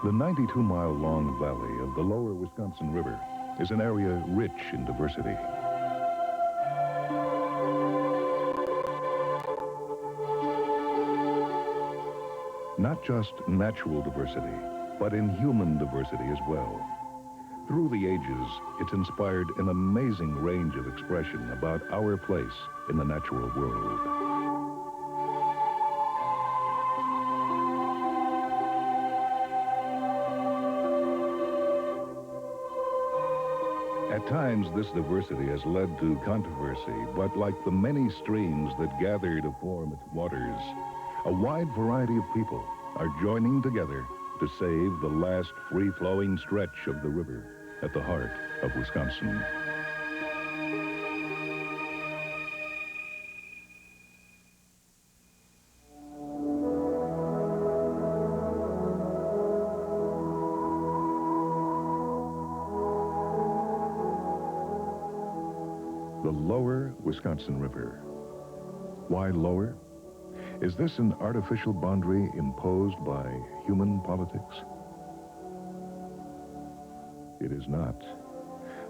The 92-mile-long valley of the lower Wisconsin River is an area rich in diversity. Not just natural diversity, but in human diversity as well. Through the ages, it's inspired an amazing range of expression about our place in the natural world. At times, this diversity has led to controversy, but like the many streams that gather to form its waters, a wide variety of people are joining together to save the last free-flowing stretch of the river at the heart of Wisconsin. The lower Wisconsin River. Why lower? Is this an artificial boundary imposed by human politics? It is not.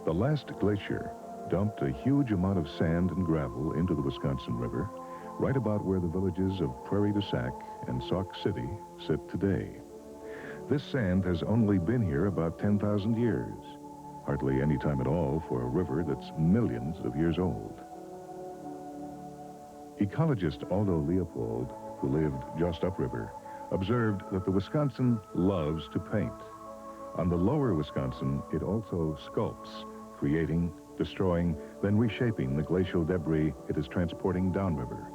The last glacier dumped a huge amount of sand and gravel into the Wisconsin River, right about where the villages of Prairie du Sac and Sauk City sit today. This sand has only been here about 10,000 years. Hardly any time at all for a river that's millions of years old. Ecologist Aldo Leopold, who lived just upriver, observed that the Wisconsin loves to paint. On the lower Wisconsin, it also sculpts, creating, destroying, then reshaping the glacial debris it is transporting downriver.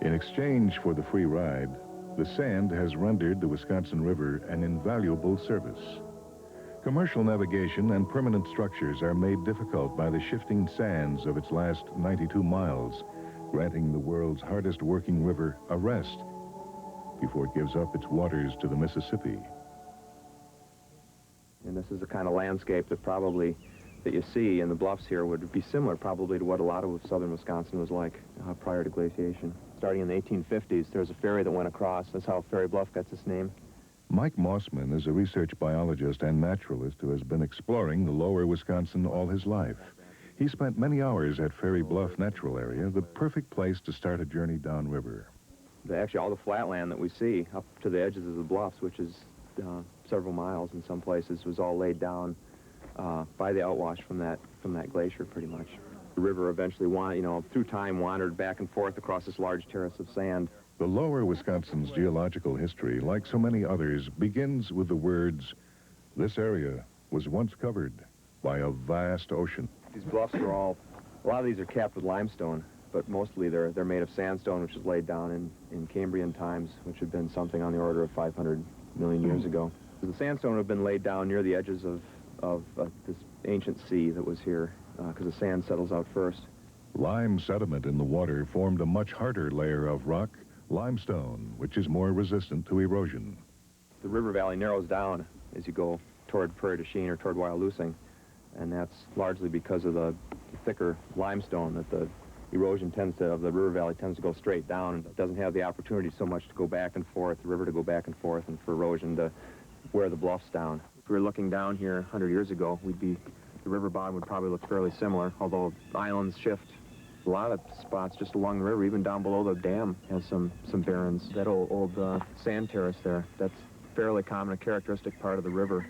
In exchange for the free ride, the sand has rendered the Wisconsin River an invaluable service. Commercial navigation and permanent structures are made difficult by the shifting sands of its last 92 miles, granting the world's hardest working river a rest before it gives up its waters to the Mississippi. And this is the kind of landscape that you see in the bluffs here would be similar probably to what a lot of southern Wisconsin was like prior to glaciation. Starting in the 1850s, there was a ferry that went across. That's how Ferry Bluff gets its name. Mike Mossman is a research biologist and naturalist who has been exploring the lower Wisconsin all his life. He spent many hours at Ferry Bluff Natural Area, the perfect place to start a journey downriver. Actually, all the flatland that we see up to the edges of the bluffs, which is several miles in some places, was all laid down by the outwash from that glacier, pretty much. The river eventually, through time, wandered back and forth across this large terrace of sand. The lower Wisconsin's geological history, like so many others, begins with the words, "This area was once covered by a vast ocean." These bluffs are a lot of these are capped with limestone, but mostly they're made of sandstone, which was laid down in Cambrian times, which had been something on the order of 500 million years ago. The sandstone would have been laid down near the edges of this ancient sea that was here, because the sand settles out first. Lime sediment in the water formed a much harder layer of rock, limestone, which is more resistant to erosion. The river valley narrows down as you go toward Prairie du Chien or toward Wyalusing, and that's largely because of the thicker limestone that the erosion of the river valley tends to go straight down, and it doesn't have the opportunity so much to go back and forth, the river to go back and forth, and for erosion to wear the bluffs down. If we were looking down here 100 years ago, the river bottom would probably look fairly similar, although islands shift. A lot of spots just along the river, even down below the dam, has some barrens. That old sand terrace there, that's fairly common, a characteristic part of the river.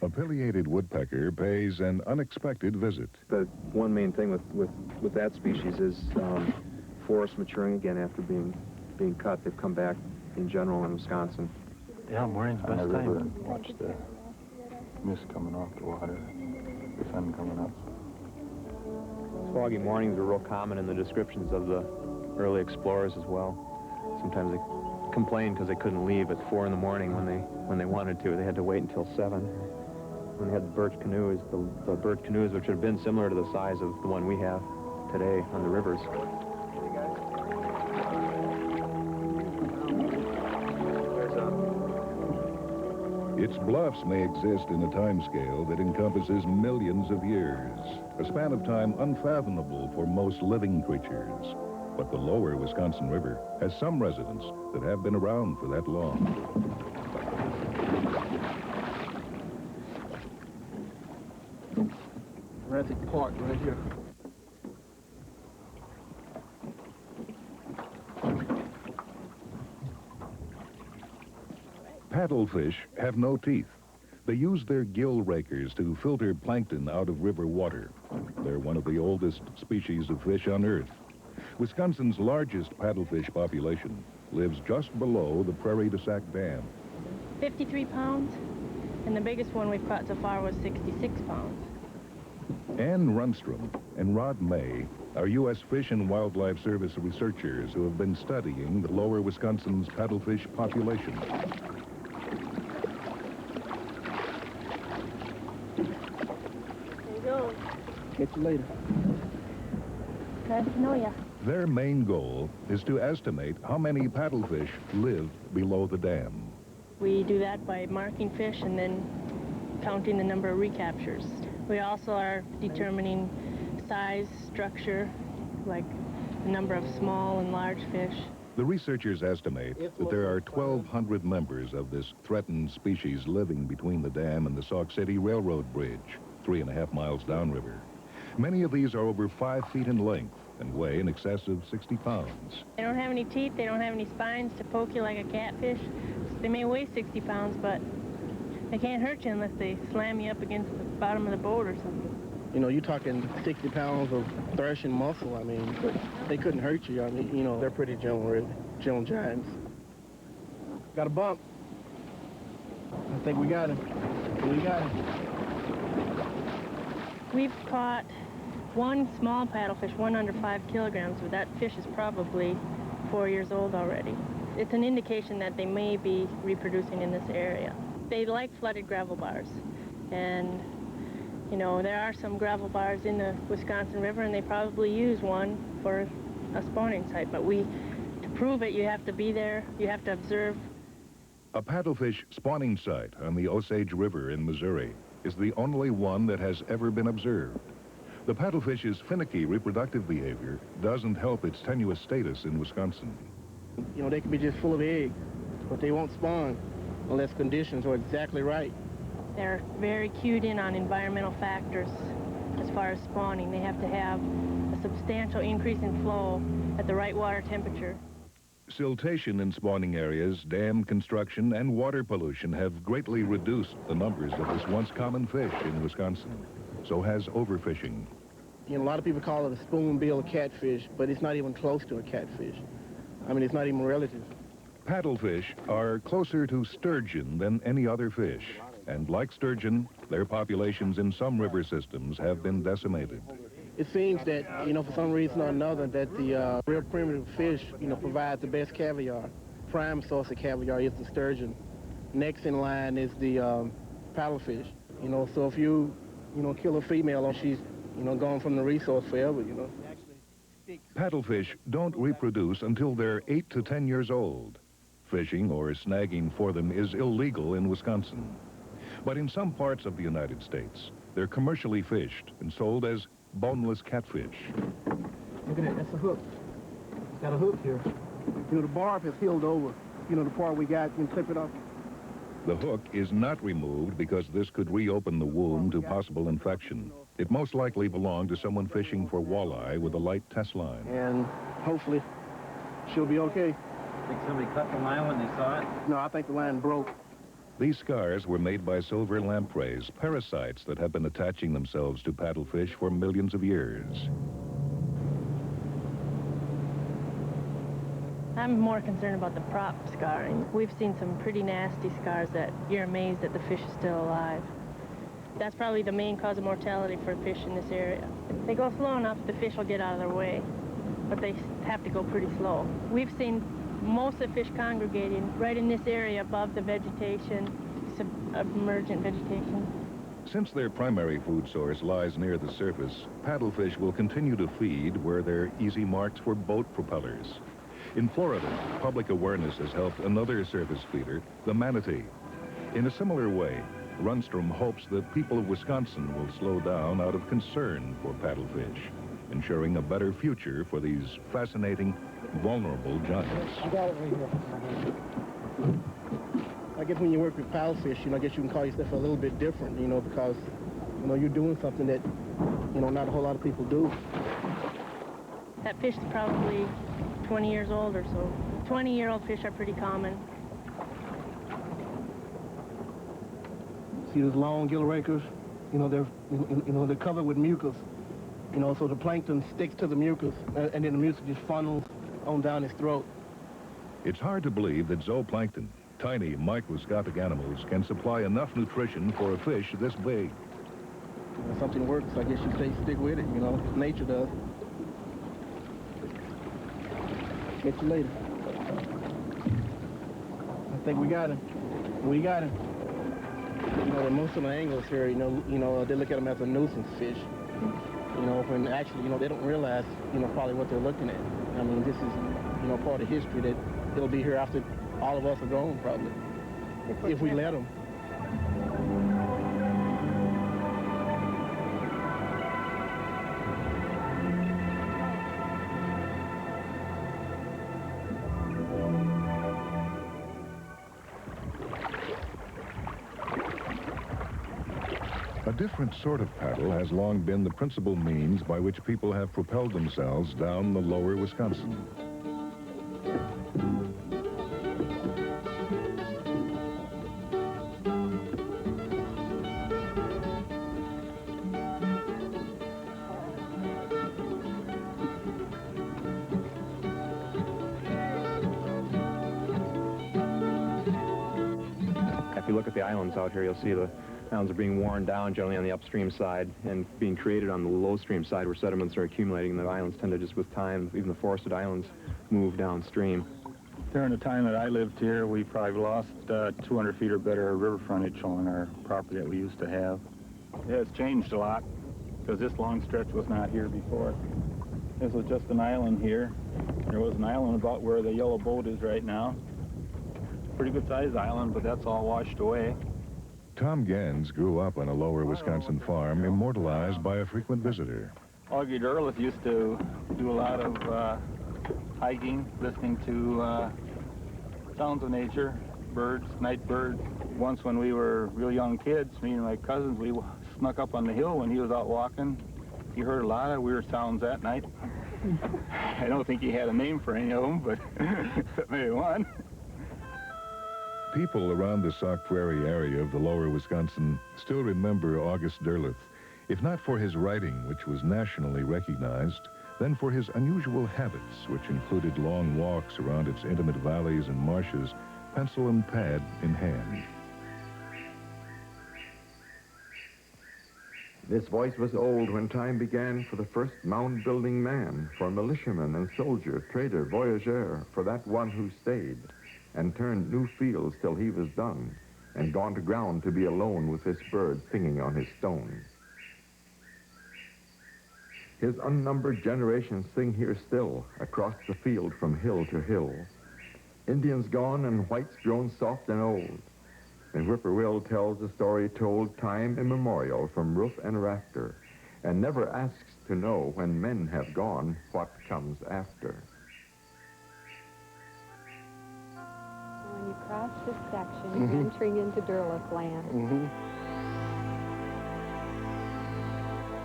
A pileated woodpecker pays an unexpected visit. The one main thing with that species is forests maturing again after being cut. They've come back in general in Wisconsin. Yeah, morning's best time. Watch the mist coming off the water. The sun coming up. Foggy mornings were real common in the descriptions of the early explorers as well. Sometimes they complained because they couldn't leave at 4 in the morning when they wanted to. They had to wait until 7. When they had the birch canoes, the birch canoes, which would have been similar to the size of the one we have today on the rivers. Its bluffs may exist in a time scale that encompasses millions of years, a span of time unfathomable for most living creatures. But the lower Wisconsin River has some residents that have been around for that long. Jurassic Park right here. Paddlefish have no teeth. They use their gill rakers to filter plankton out of river water. They're one of the oldest species of fish on Earth. Wisconsin's largest paddlefish population lives just below the Prairie du Sac Dam. 53 pounds, and the biggest one we've caught so far was 66 pounds. Ann Runstrom and Rod May are U.S. Fish and Wildlife Service researchers who have been studying the lower Wisconsin's paddlefish population. There you go. Catch you later. Glad to know ya. Their main goal is to estimate how many paddlefish live below the dam. We do that by marking fish and then counting the number of recaptures. We also are determining size, structure, like the number of small and large fish. The researchers estimate that there are 1,200 members of this threatened species living between the dam and the Sauk City Railroad Bridge, 3.5 miles downriver. Many of these are over 5 feet in length and weigh in excess of 60 pounds. They don't have any teeth, they don't have any spines to poke you like a catfish. They may weigh 60 pounds, but they can't hurt you unless they slam you up against the bottom of the boat or something. You know, you're talking 60 pounds of thrashing muscle, I mean, but they couldn't hurt you. I mean, you know, they're pretty gentle, really. Gentle giants. Got a bump. I think we got him. We got him. We've caught one small paddlefish, one under 5 kilograms, but that fish is probably 4 years old already. It's an indication that they may be reproducing in this area. They like flooded gravel bars, and you know, there are some gravel bars in the Wisconsin River, and they probably use one for a spawning site, but to prove it, you have to be there, you have to observe. A paddlefish spawning site on the Osage River in Missouri is the only one that has ever been observed. The paddlefish's finicky reproductive behavior doesn't help its tenuous status in Wisconsin. You know, they can be just full of eggs, but they won't spawn unless conditions are exactly right. They're very cued in on environmental factors as far as spawning. They have to have a substantial increase in flow at the right water temperature. Siltation in spawning areas, dam construction, and water pollution have greatly reduced the numbers of this once common fish in Wisconsin. So has overfishing. You know, a lot of people call it a spoonbill catfish, but it's not even close to a catfish. I mean, it's not even relative. Paddlefish are closer to sturgeon than any other fish. And like sturgeon, their populations in some river systems have been decimated. It seems that, you know, for some reason or another, that the real primitive fish, you know, provide the best caviar. Prime source of caviar is the sturgeon. Next in line is the paddlefish. You know, so if you kill a female, or she's, you know, gone from the resource forever, you know. Paddlefish don't reproduce until they're 8 to 10 years old. Fishing or snagging for them is illegal in Wisconsin. But in some parts of the United States, they're commercially fished and sold as boneless catfish. Look at it, that's a hook. Got a hook here. You know, the barb has healed over. You know, the part we got, you can clip it off. The hook is not removed because this could reopen the wound to possible infection. It most likely belonged to someone fishing for walleye with a light test line. And hopefully she'll be okay. Think somebody cut the line when they saw it? No, I think the line broke. These scars were made by silver lampreys, parasites that have been attaching themselves to paddlefish for millions of years. I'm more concerned about the prop scarring. We've seen some pretty nasty scars that you're amazed that the fish is still alive. That's probably the main cause of mortality for fish in this area. If they go slow enough, the fish will get out of their way, but they have to go pretty slow. We've seen most of the fish congregating right in this area above the vegetation, submergent vegetation. Since their primary food source lies near the surface, paddlefish will continue to feed where they're easy marks for boat propellers. In Florida, public awareness has helped another surface feeder, the manatee. In a similar way, Rundstrom hopes that people of Wisconsin will slow down out of concern for paddlefish, ensuring a better future for these fascinating, vulnerable giants. I guess when you work with paddlefish, I guess you can call yourself a little bit different, because, you're doing something that, not a whole lot of people do. That fish is probably 20 years old or so. 20-year-old fish are pretty common. See those long gill rakers? They're covered with mucus. So the plankton sticks to the mucus, and then the mucus just funnels on down his throat. It's hard to believe that zooplankton, tiny microscopic animals, can supply enough nutrition for a fish this big. When something works, I guess you stick with it, nature does. Catch you later. I think we got him. We got him. Most of the anglers here, they look at them as a nuisance fish. When actually, they don't realize, probably what they're looking at. I mean, this is, part of history that it'll be here after all of us are gone, probably, if we let them. A different sort of paddle has long been the principal means by which people have propelled themselves down the lower Wisconsin. If you look at the islands out here, you'll see the islands are being worn down generally on the upstream side and being created on the low stream side where sediments are accumulating. The islands tend to just, with time, even the forested islands, move downstream. During the time that I lived here, we probably lost 200 feet or better river frontage on our property that we used to have. It has changed a lot because this long stretch was not here before. This was just an island here. There was an island about where the yellow boat is right now. Pretty good sized island, but that's all washed away. Tom Gans grew up on a lower Wisconsin farm immortalized by a frequent visitor. Augie Derleth used to do a lot of hiking, listening to sounds of nature, birds, night birds. Once when we were real young kids, me and my cousins, we snuck up on the hill when he was out walking. He heard a lot of weird sounds that night. I don't think he had a name for any of them, but maybe one. People around the Sauk Prairie area of the lower Wisconsin still remember August Derleth, if not for his writing, which was nationally recognized, then for his unusual habits, which included long walks around its intimate valleys and marshes, pencil and pad in hand. This voice was old when time began for the first mound-building man, for militiaman and soldier, trader, voyageur, for that one who stayed and turned new fields till he was done, and gone to ground to be alone with this bird singing on his stone. His unnumbered generations sing here still, across the field from hill to hill. Indians gone and whites grown soft and old, and whippoorwill tells the story told time immemorial from roof and rafter, and never asks to know when men have gone what comes after. When you cross this section, you're entering into Derleth land.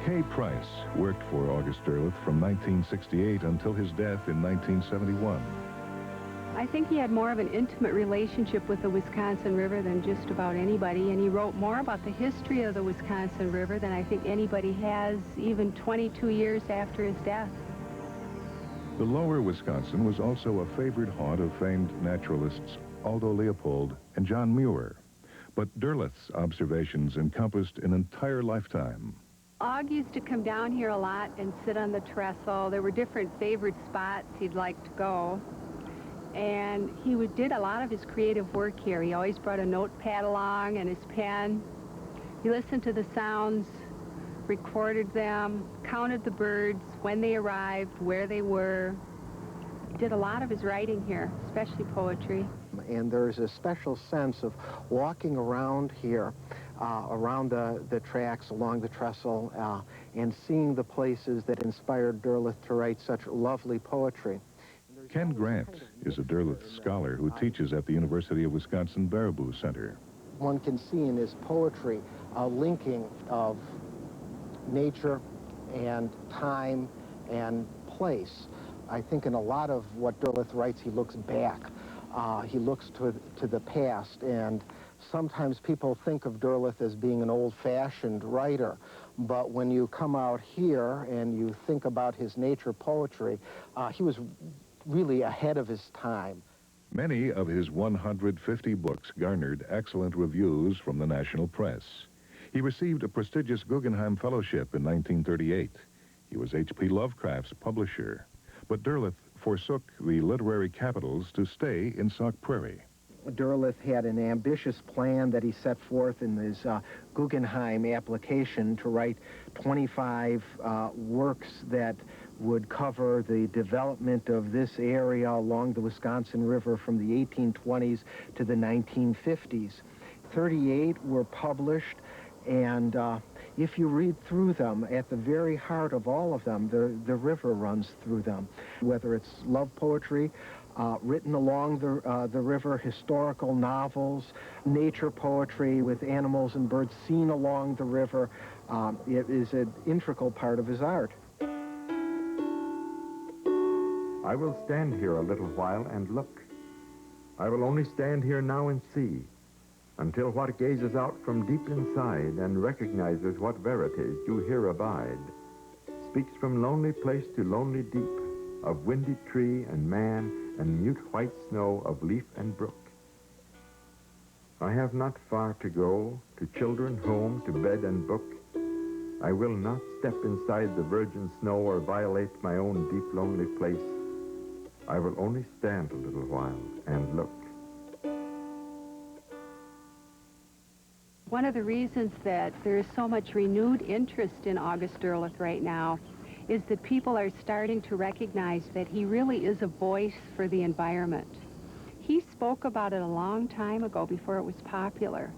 Kay Price worked for August Derleth from 1968 until his death in 1971. I think he had more of an intimate relationship with the Wisconsin River than just about anybody, and he wrote more about the history of the Wisconsin River than I think anybody has, even 22 years after his death. The lower Wisconsin was also a favored haunt of famed naturalists Aldo Leopold and John Muir. But Derleth's observations encompassed an entire lifetime. Og used to come down here a lot and sit on the trestle. There were different favorite spots he'd like to go. And he did a lot of his creative work here. He always brought a notepad along and his pen. He listened to the sounds, recorded them, counted the birds, when they arrived, where they were. He did a lot of his writing here, especially poetry. and there's a special sense of walking around here, around the tracks, along the trestle, and seeing the places that inspired Derleth to write such lovely poetry. Ken Grant is a Derleth scholar who teaches at the University of Wisconsin Baraboo Center. One can see in his poetry a linking of nature and time and place. I think in a lot of what Derleth writes, he looks back. He looks to the past, and sometimes people think of Derleth as being an old-fashioned writer, but when you come out here and you think about his nature poetry, he was really ahead of his time. Many of his 150 books garnered excellent reviews from the national press. He received a prestigious Guggenheim Fellowship in 1938. He was H.P. Lovecraft's publisher, but Derleth forsook the literary capitals to stay in Sauk Prairie. Derleth had an ambitious plan that he set forth in his Guggenheim application to write 25 works that would cover the development of this area along the Wisconsin River from the 1820s to the 1950s. 38 were published, and if you read through them, at the very heart of all of them, the river runs through them. Whether it's love poetry, written along the river, historical novels, nature poetry with animals and birds seen along the river, it is an integral part of his art. I will stand here a little while and look. I will only stand here now and see, until what gazes out from deep inside and recognizes what verities do here abide, speaks from lonely place to lonely deep, of windy tree and man and mute white snow, of leaf and brook. I have not far to go, to children, home, to bed and book. I will not step inside the virgin snow or violate my own deep lonely place. I will only stand a little while and look. One of the reasons that there is so much renewed interest in August Derleth right now is that people are starting to recognize that he really is a voice for the environment. He spoke about it a long time ago before it was popular.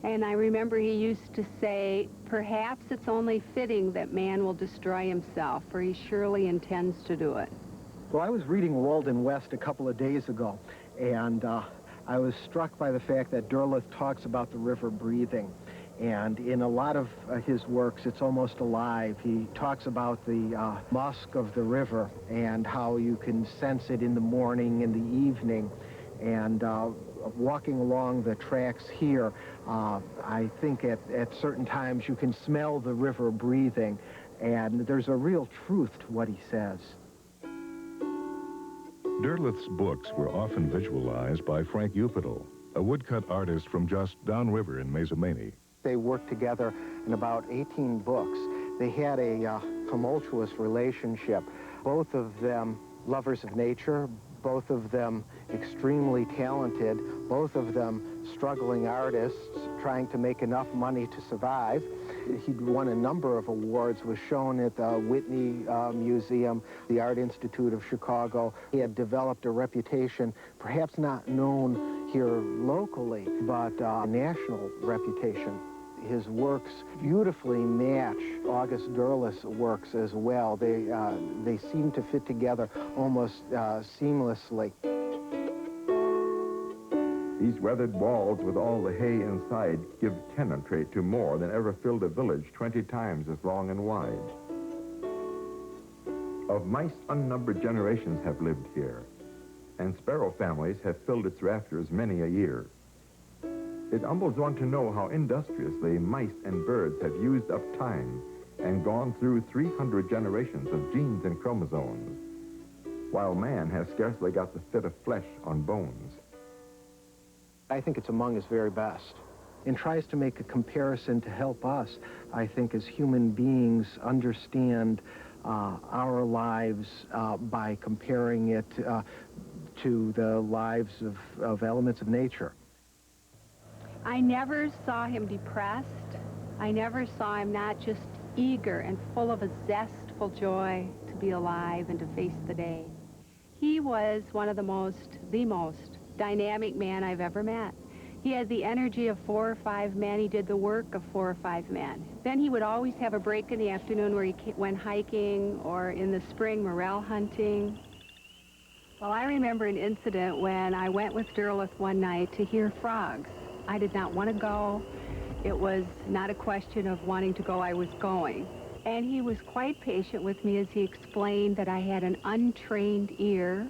And I remember he used to say, perhaps it's only fitting that man will destroy himself, for he surely intends to do it. Well, I was reading Walden West a couple of days ago, and I was struck by the fact that Derleth talks about the river breathing. And in a lot of his works, it's almost alive. He talks about the musk of the river and how you can sense it in the morning, in the evening. And walking along the tracks here, I think at certain times you can smell the river breathing. And there's a real truth to what he says. Derleth's books were often visualized by Frank Upedal, a woodcut artist from just downriver in Mazomanie. They worked together in about 18 books. They had a tumultuous relationship. Both of them lovers of nature, both of them extremely talented, both of them struggling artists trying to make enough money to survive. He'd won a number of awards, was shown at the Whitney Museum, the Art Institute of Chicago. He had developed a reputation, perhaps not known here locally, but a national reputation. His works beautifully match August Derleth's works as well. They seem to fit together almost seamlessly. These weathered walls with all the hay inside give tenantry to more than ever filled a village 20 times as long and wide. Of mice, unnumbered generations have lived here, and sparrow families have filled its rafters many a year. It humbles one to know how industriously mice and birds have used up time and gone through 300 generations of genes and chromosomes, while man has scarcely got the fit of flesh on bones. I think it's among his very best, and tries to make a comparison to help us, I think, as human beings understand our lives by comparing it to the lives of elements of nature. I never saw him depressed. I never saw him not just eager and full of a zestful joy to be alive and to face the day. He was one of the most dynamic man I've ever met. He had the energy of 4 or 5 men. He did the work of 4 or 5 men. Then he would always have a break in the afternoon where he went hiking, or in the spring, morel hunting. Well, I remember an incident when I went with Derleth one night to hear frogs. I did not want to go. It was not a question of wanting to go, I was going. And he was quite patient with me as he explained that I had an untrained ear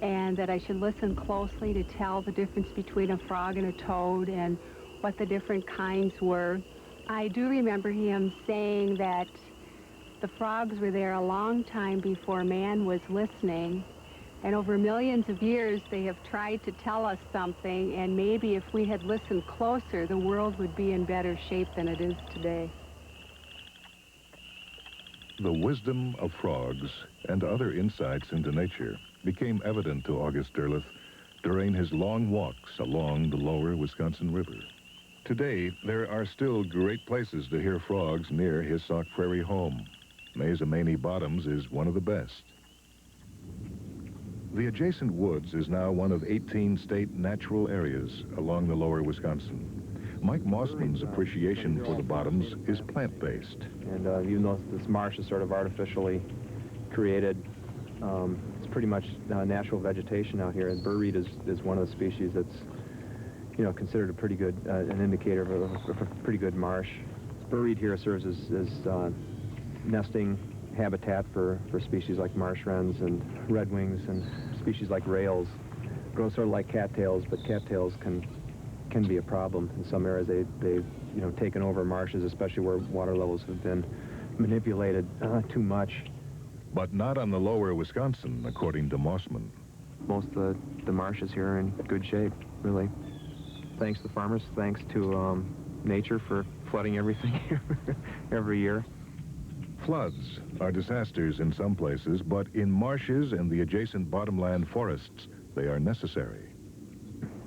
and that I should listen closely to tell the difference between a frog and a toad and what the different kinds were. I do remember him saying that the frogs were there a long time before man was listening, and over millions of years they have tried to tell us something, and maybe if we had listened closer, the world would be in better shape than it is today. The wisdom of frogs and other insights into nature became evident to August Derleth during his long walks along the lower Wisconsin River. Today, there are still great places to hear frogs near his Sauk Prairie home. Mazomanie Bottoms is one of the best. The adjacent woods is now one of 18 state natural areas along the lower Wisconsin. Mike Mossman's appreciation for the bottoms is plant-based. And even though this marsh is sort of artificially created, it's pretty much natural vegetation out here. And burreed is one of the species that's, you know, considered a pretty good, an indicator of a pretty good marsh. Burreed here serves as nesting habitat for species like marsh wrens and redwings and species like rails. Grows sort of like cattails, but cattails can be a problem. In some areas they've you know, taken over marshes, especially where water levels have been manipulated too much. But not on the lower Wisconsin, according to Mossman. Most of the marshes here are in good shape, really. Thanks to farmers, thanks to nature for flooding everything here every year. Floods are disasters in some places, but in marshes and the adjacent bottomland forests, they are necessary.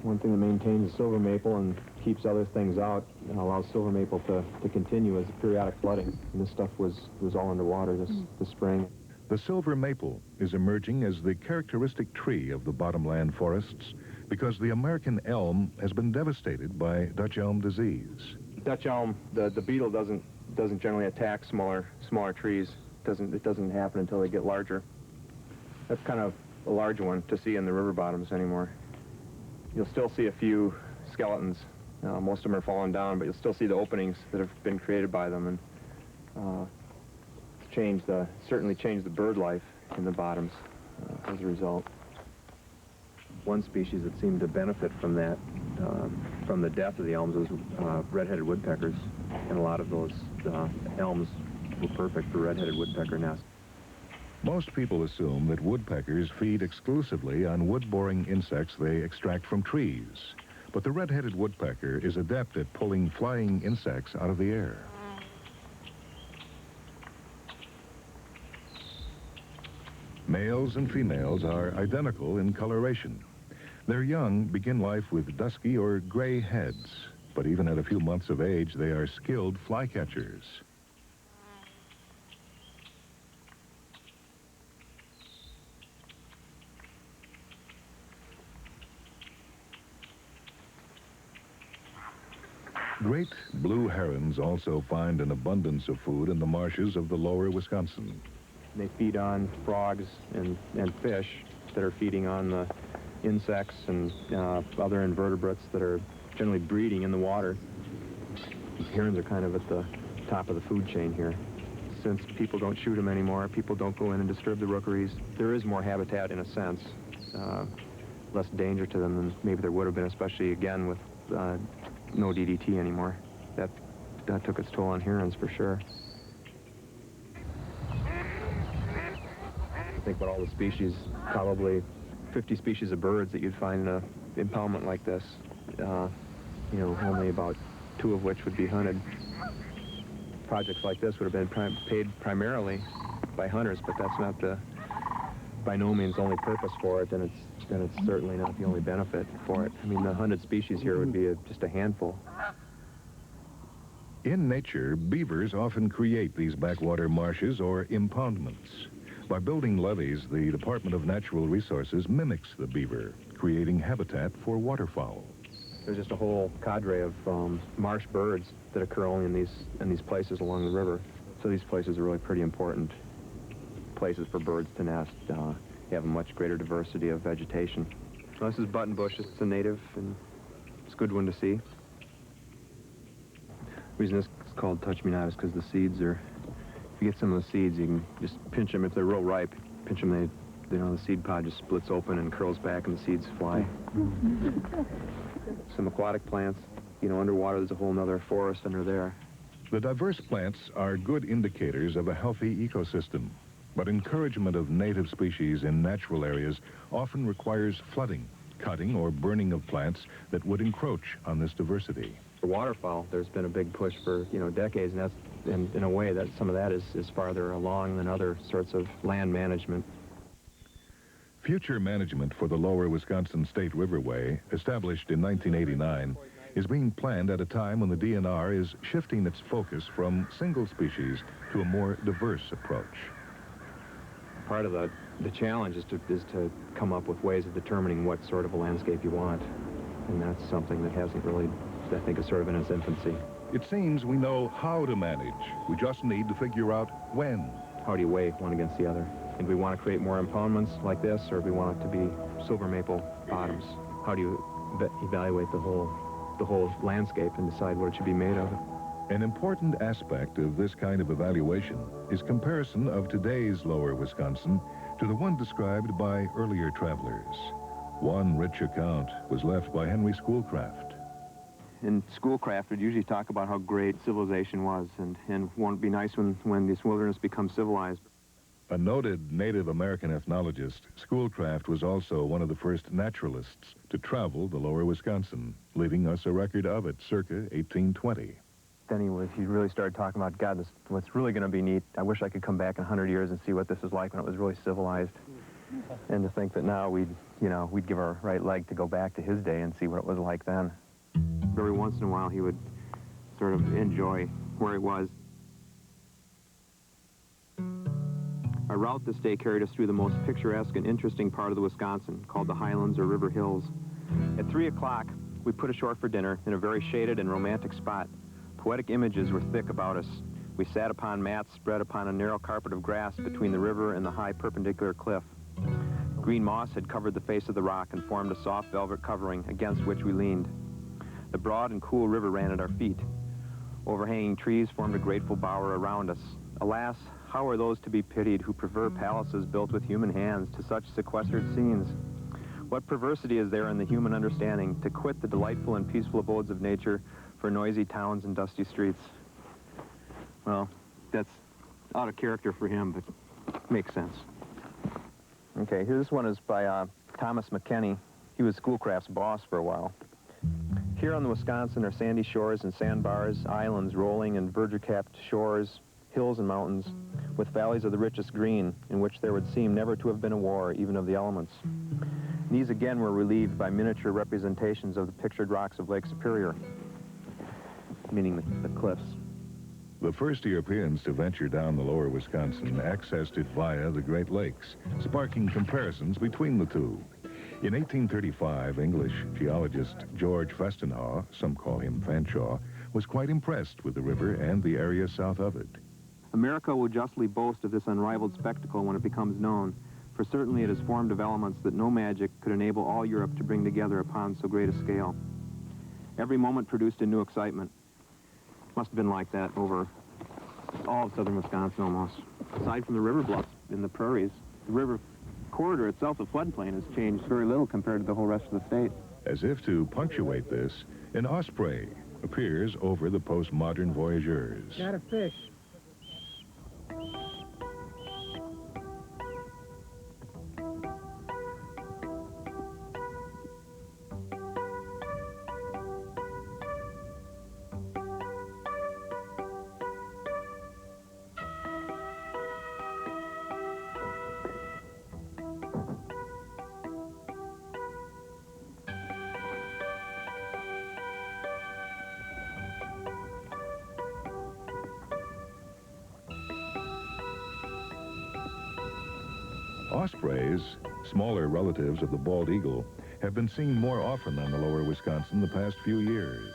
One thing that maintains the silver maple and keeps other things out and allows silver maple to continue is periodic flooding. And this stuff was all underwater this spring. The silver maple is emerging as the characteristic tree of the bottomland forests because the American elm has been devastated by Dutch elm disease. Dutch elm, the beetle doesn't generally attack smaller trees. It doesn't happen until they get larger. That's kind of a large one to see in the river bottoms anymore. You'll still see a few skeletons. Most of them are fallen down, but you'll still see the openings that have been created by them, and certainly changed the bird life in the bottoms as a result. One species that seemed to benefit from that, from the death of the elms, was red-headed woodpeckers, and a lot of those elms were perfect for red-headed woodpecker nests. Most people assume that woodpeckers feed exclusively on wood-boring insects they extract from trees. But the red-headed woodpecker is adept at pulling flying insects out of the air. Males and females are identical in coloration. Their young begin life with dusky or gray heads, but even at a few months of age, they are skilled flycatchers. Great blue herons also find an abundance of food in the marshes of the lower Wisconsin. They feed on frogs and fish that are feeding on the insects and other invertebrates that are generally breeding in the water. Herons are kind of at the top of the food chain here. Since people don't shoot them anymore, people don't go in and disturb the rookeries, there is more habitat in a sense, less danger to them than maybe there would have been, especially again with no DDT anymore. That took its toll on herons for sure. Think about all the species, probably 50 species of birds that you'd find in an impoundment like this. You know, only about 2 of which would be hunted. Projects like this would have been paid primarily by hunters, but that's not by no means the only purpose for it, and it's certainly not the only benefit for it. I mean, the hunted species here would be just a handful. In nature, beavers often create these backwater marshes or impoundments. By building levees, the Department of Natural Resources mimics the beaver, creating habitat for waterfowl. There's just a whole cadre of marsh birds that occur only in these places along the river. So these places are really pretty important places for birds to nest. You have a much greater diversity of vegetation. So this is buttonbush. It's a native, and it's a good one to see. The reason this is called touch me not is because the seeds are, if you get some of the seeds, you can just pinch them. If they're real ripe, pinch them, the seed pod just splits open and curls back and the seeds fly. Some aquatic plants, underwater there's a whole nother forest under there. The diverse plants are good indicators of a healthy ecosystem, but encouragement of native species in natural areas often requires flooding, cutting, or burning of plants that would encroach on this diversity. For waterfowl, there's been a big push for, decades, and that's, in a way, that some of that is farther along than other sorts of land management. Future management for the lower Wisconsin State Riverway, established in 1989, is being planned at a time when the DNR is shifting its focus from single species to a more diverse approach. Part of the challenge is to come up with ways of determining what sort of a landscape you want, and that's something that hasn't really, I think, is sort of in its infancy. It seems we know how to manage. We just need to figure out when. How do you weigh one against the other? And do we want to create more impoundments like this, or do we want it to be silver maple bottoms? How do you evaluate the whole landscape and decide what it should be made of? An important aspect of this kind of evaluation is comparison of today's lower Wisconsin to the one described by earlier travelers. One rich account was left by Henry Schoolcraft. In Schoolcraft, we'd usually talk about how great civilization was, and won't it be nice when this wilderness becomes civilized. A noted Native American ethnologist, Schoolcraft was also one of the first naturalists to travel the lower Wisconsin, leaving us a record of it circa 1820. Then he really started talking about, God, what's really going to be neat. I wish I could come back in 100 years and see what this was like when it was really civilized. And to think that now we'd give our right leg to go back to his day and see what it was like then. Every once in a while, he would sort of enjoy where he was. Our route this day carried us through the most picturesque and interesting part of the Wisconsin, called the Highlands or River Hills. At 3 o'clock, we put ashore for dinner in a very shaded and romantic spot. Poetic images were thick about us. We sat upon mats spread upon a narrow carpet of grass between the river and the high perpendicular cliff. Green moss had covered the face of the rock and formed a soft velvet covering against which we leaned. The broad and cool river ran at our feet. Overhanging trees formed a grateful bower around us. Alas, how are those to be pitied who prefer palaces built with human hands to such sequestered scenes? What perversity is there in the human understanding to quit the delightful and peaceful abodes of nature for noisy towns and dusty streets? Well, that's out of character for him, but makes sense. Okay, this one is by Thomas McKenney. He was Schoolcraft's boss for a while. Here on the Wisconsin are sandy shores and sandbars, islands rolling and verdure-capped shores, hills and mountains, with valleys of the richest green, in which there would seem never to have been a war, even of the elements. These again were relieved by miniature representations of the pictured rocks of Lake Superior, meaning the cliffs. The first Europeans to venture down the lower Wisconsin accessed it via the Great Lakes, sparking comparisons between the two. In 1835, English geologist George Festenhaw, some call him Fanshawe, was quite impressed with the river and the area south of it. America will justly boast of this unrivaled spectacle when it becomes known, for certainly it is formed of elements that no magic could enable all Europe to bring together upon so great a scale. Every moment produced a new excitement. Must have been like that over all of southern Wisconsin almost. Aside from the river bluffs in the prairies, the river corridor itself, the floodplain, has changed very little compared to the whole rest of the state. As if to punctuate this, an osprey appears over the postmodern voyageurs. Got a fish. Ospreys, smaller relatives of the bald eagle, have been seen more often on the lower Wisconsin the past few years.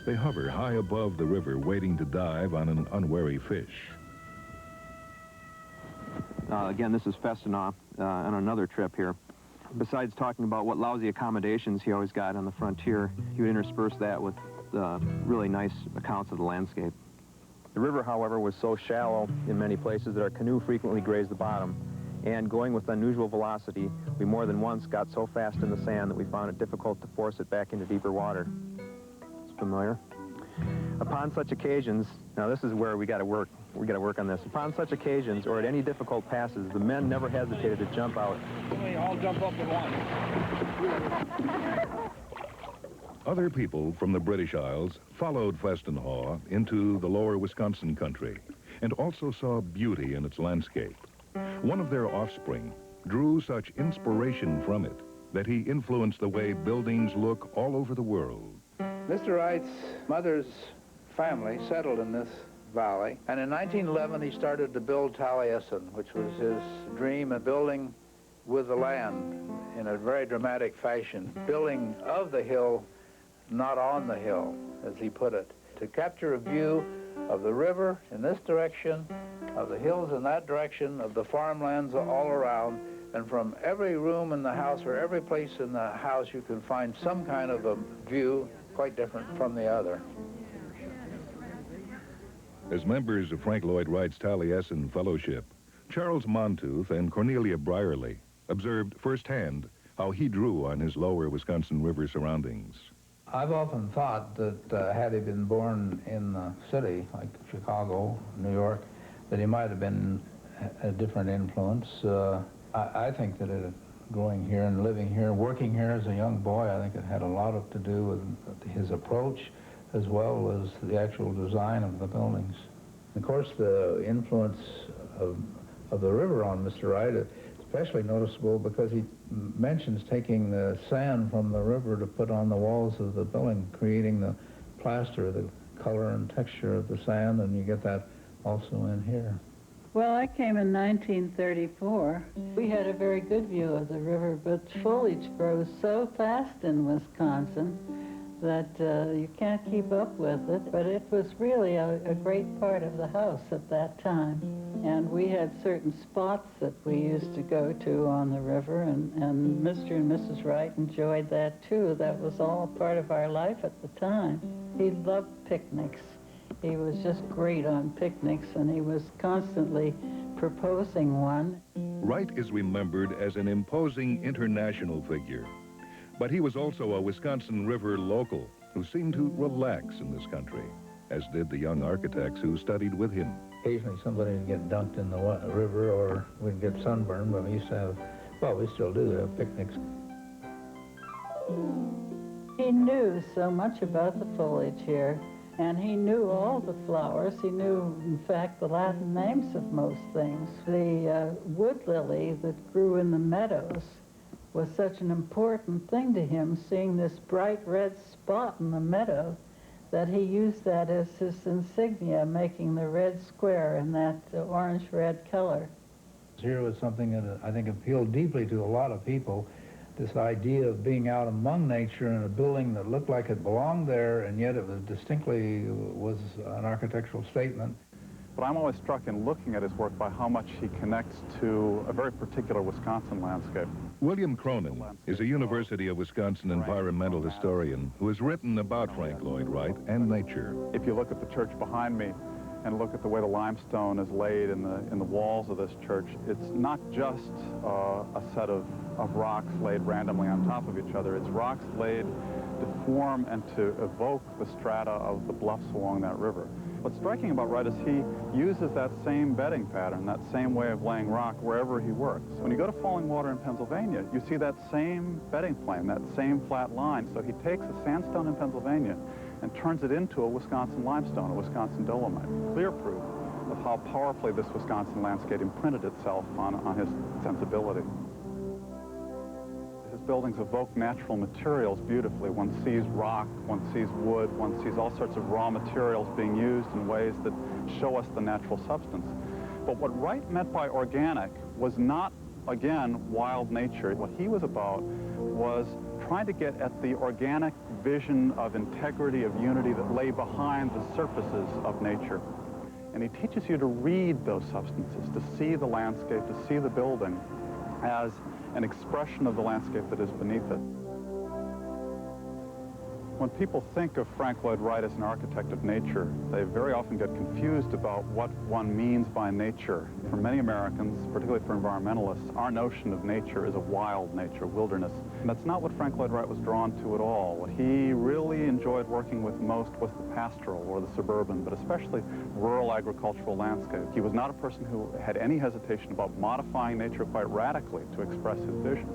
They hover high above the river, waiting to dive on an unwary fish. Again, this is Festinaw on another trip here. Besides talking about what lousy accommodations he always got on the frontier, he would intersperse that with really nice accounts of the landscape. The river, however, was so shallow in many places that our canoe frequently grazed the bottom. And going with unusual velocity, we more than once got so fast in the sand that we found it difficult to force it back into deeper water. It's familiar. Upon such occasions, now this is where we got to work on this. Upon such occasions, or at any difficult passes, the men never hesitated to jump out. We all jump up at once. Other people from the British Isles followed Festenhaw into the lower Wisconsin country and also saw beauty in its landscape. One of their offspring drew such inspiration from it that he influenced the way buildings look all over the world. Mr. Wright's mother's family settled in this valley, and in 1911 he started to build Taliesin, which was his dream of building with the land in a very dramatic fashion, building of the hill, not on the hill, as he put it, to capture a view of the river in this direction, of the hills in that direction, of the farmlands all around, and from every room in the house or every place in the house you can find some kind of a view quite different from the other. As members of Frank Lloyd Wright's Taliesin Fellowship, Charles Montooth and Cornelia Brierly observed firsthand how he drew on his lower Wisconsin River surroundings. I've often thought that had he been born in the city, like Chicago, New York, that he might have been a different influence. I think that growing here and living here, working here as a young boy, I think it had a lot to do with his approach as well as the actual design of the buildings. Of course, the influence of the river on Mr. Wright is especially noticeable because he mentions taking the sand from the river to put on the walls of the building, creating the plaster, the color and texture of the sand, and you get that also in here. Well, I came in 1934. We had a very good view of the river, but foliage grows so fast in Wisconsin that you can't keep up with it. But it was really a great part of the house at that time. And we had certain spots that we used to go to on the river, and Mr. and Mrs. Wright enjoyed that too. That was all part of our life at the time. He loved picnics. He was just great on picnics, and he was constantly proposing one. Wright is remembered as an imposing international figure, but he was also a Wisconsin River local who seemed to relax in this country, as did the young architects who studied with him. Occasionally somebody would get dunked in the river or we'd get sunburned, but we used to have, well, we still do have picnics. He knew so much about the foliage here, and he knew all the flowers. He knew, in fact, the Latin names of most things. The wood lily that grew in the meadows was such an important thing to him, seeing this bright red spot in the meadow, that he used that as his insignia, making the red square in that orange-red color. Here was something that I think appealed deeply to a lot of people, this idea of being out among nature in a building that looked like it belonged there, and yet it was distinctly was an architectural statement. But I'm always struck in looking at his work by how much he connects to a very particular Wisconsin landscape. William Cronin is a University of Wisconsin environmental historian who has written about Frank Lloyd Wright and nature. If you look at the church behind me and look at the way the limestone is laid in the walls of this church, it's not just a set of rocks laid randomly on top of each other. It's rocks laid to form and to evoke the strata of the bluffs along that river. What's striking about Wright is he uses that same bedding pattern, that same way of laying rock wherever he works. When you go to Falling Water in Pennsylvania, you see that same bedding plane, that same flat line. So he takes a sandstone in Pennsylvania and turns it into a Wisconsin limestone, a Wisconsin dolomite. Clear proof of how powerfully this Wisconsin landscape imprinted itself on his sensibility. His buildings evoke natural materials beautifully. One sees rock, one sees wood, one sees all sorts of raw materials being used in ways that show us the natural substance. But what Wright meant by organic was not again, wild nature. What he was about was trying to get at the organic vision of integrity, of unity that lay behind the surfaces of nature. And he teaches you to read those substances, to see the landscape, to see the building as an expression of the landscape that is beneath it. When people think of Frank Lloyd Wright as an architect of nature, they very often get confused about what one means by nature. For many Americans, particularly for environmentalists, our notion of nature is a wild nature, wilderness. And that's not what Frank Lloyd Wright was drawn to at all. What he really enjoyed working with most was the pastoral or the suburban, but especially rural agricultural landscape. He was not a person who had any hesitation about modifying nature quite radically to express his vision.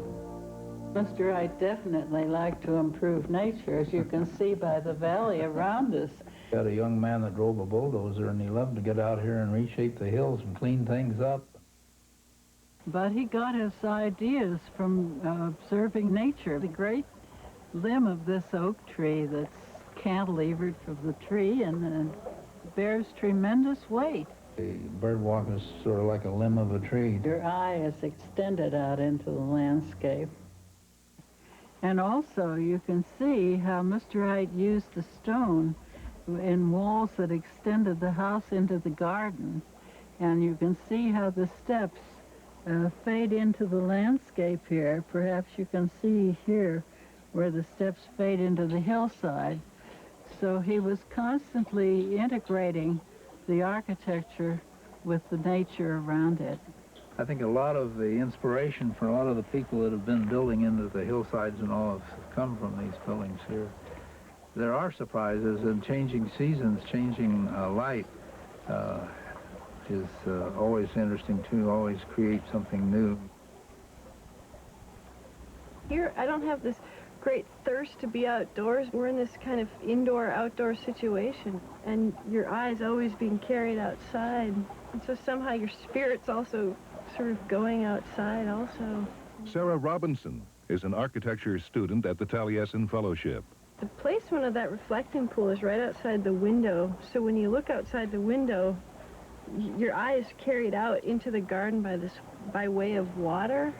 Mr. Wright definitely liked to improve nature, as you can see by the valley around us. We had a young man that drove a bulldozer, and he loved to get out here and reshape the hills and clean things up. But he got his ideas from observing nature. The great limb of this oak tree that's cantilevered from the tree and bears tremendous weight. The bird walk is sort of like a limb of a tree. Your eye is extended out into the landscape. And also, you can see how Mr. Wright used the stone in walls that extended the house into the garden. And you can see how the steps fade into the landscape here. Perhaps you can see here where the steps fade into the hillside. So he was constantly integrating the architecture with the nature around it. I think a lot of the inspiration for a lot of the people that have been building into the hillsides and all have come from these buildings here. There are surprises, and changing seasons, changing light is always interesting too, always create something new. Here, I don't have this great thirst to be outdoors. We're in this kind of indoor-outdoor situation, and your eye's always being carried outside. And so somehow your spirit's also sort of going outside also. Sarah Robinson is an architecture student at the Taliesin Fellowship. The placement of that reflecting pool is right outside the window, so when you look outside the window, your eye is carried out into the garden by way of water.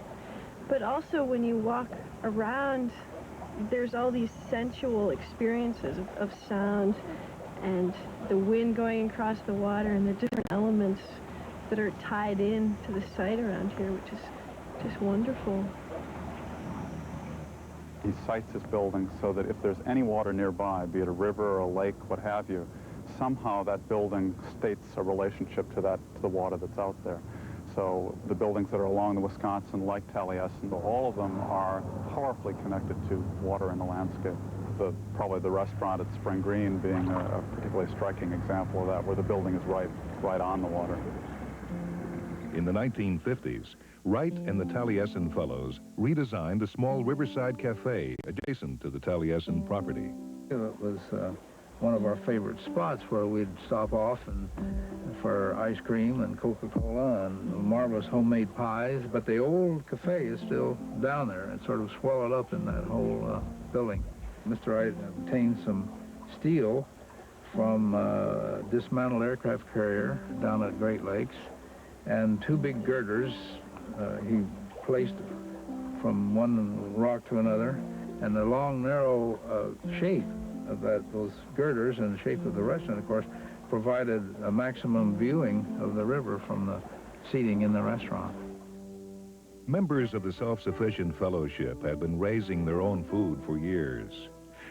But also when you walk around, there's all these sensual experiences of sound and the wind going across the water and the different elements that are tied in to the site around here, which is just wonderful. He sites his building so that if there's any water nearby, be it a river or a lake, what have you, somehow that building states a relationship to the water that's out there. So the buildings that are along the Wisconsin, like Taliesin, all of them are powerfully connected to water in the landscape. Probably the restaurant at Spring Green being a particularly striking example of that, where the building is right on the water. In the 1950s, Wright and the Taliesin Fellows redesigned a small riverside cafe adjacent to the Taliesin property. It was one of our favorite spots where we'd stop off and for ice cream and Coca-Cola and marvelous homemade pies, but the old cafe is still down there. It's sort of swallowed up in that whole building. Mr. Wright obtained some steel from a dismantled aircraft carrier down at Great Lakes, and two big girders he placed from one rock to another, and the long, narrow shape of those girders and the shape of the restaurant, of course, provided a maximum viewing of the river from the seating in the restaurant. Members of the Self-Sufficient Fellowship had been raising their own food for years.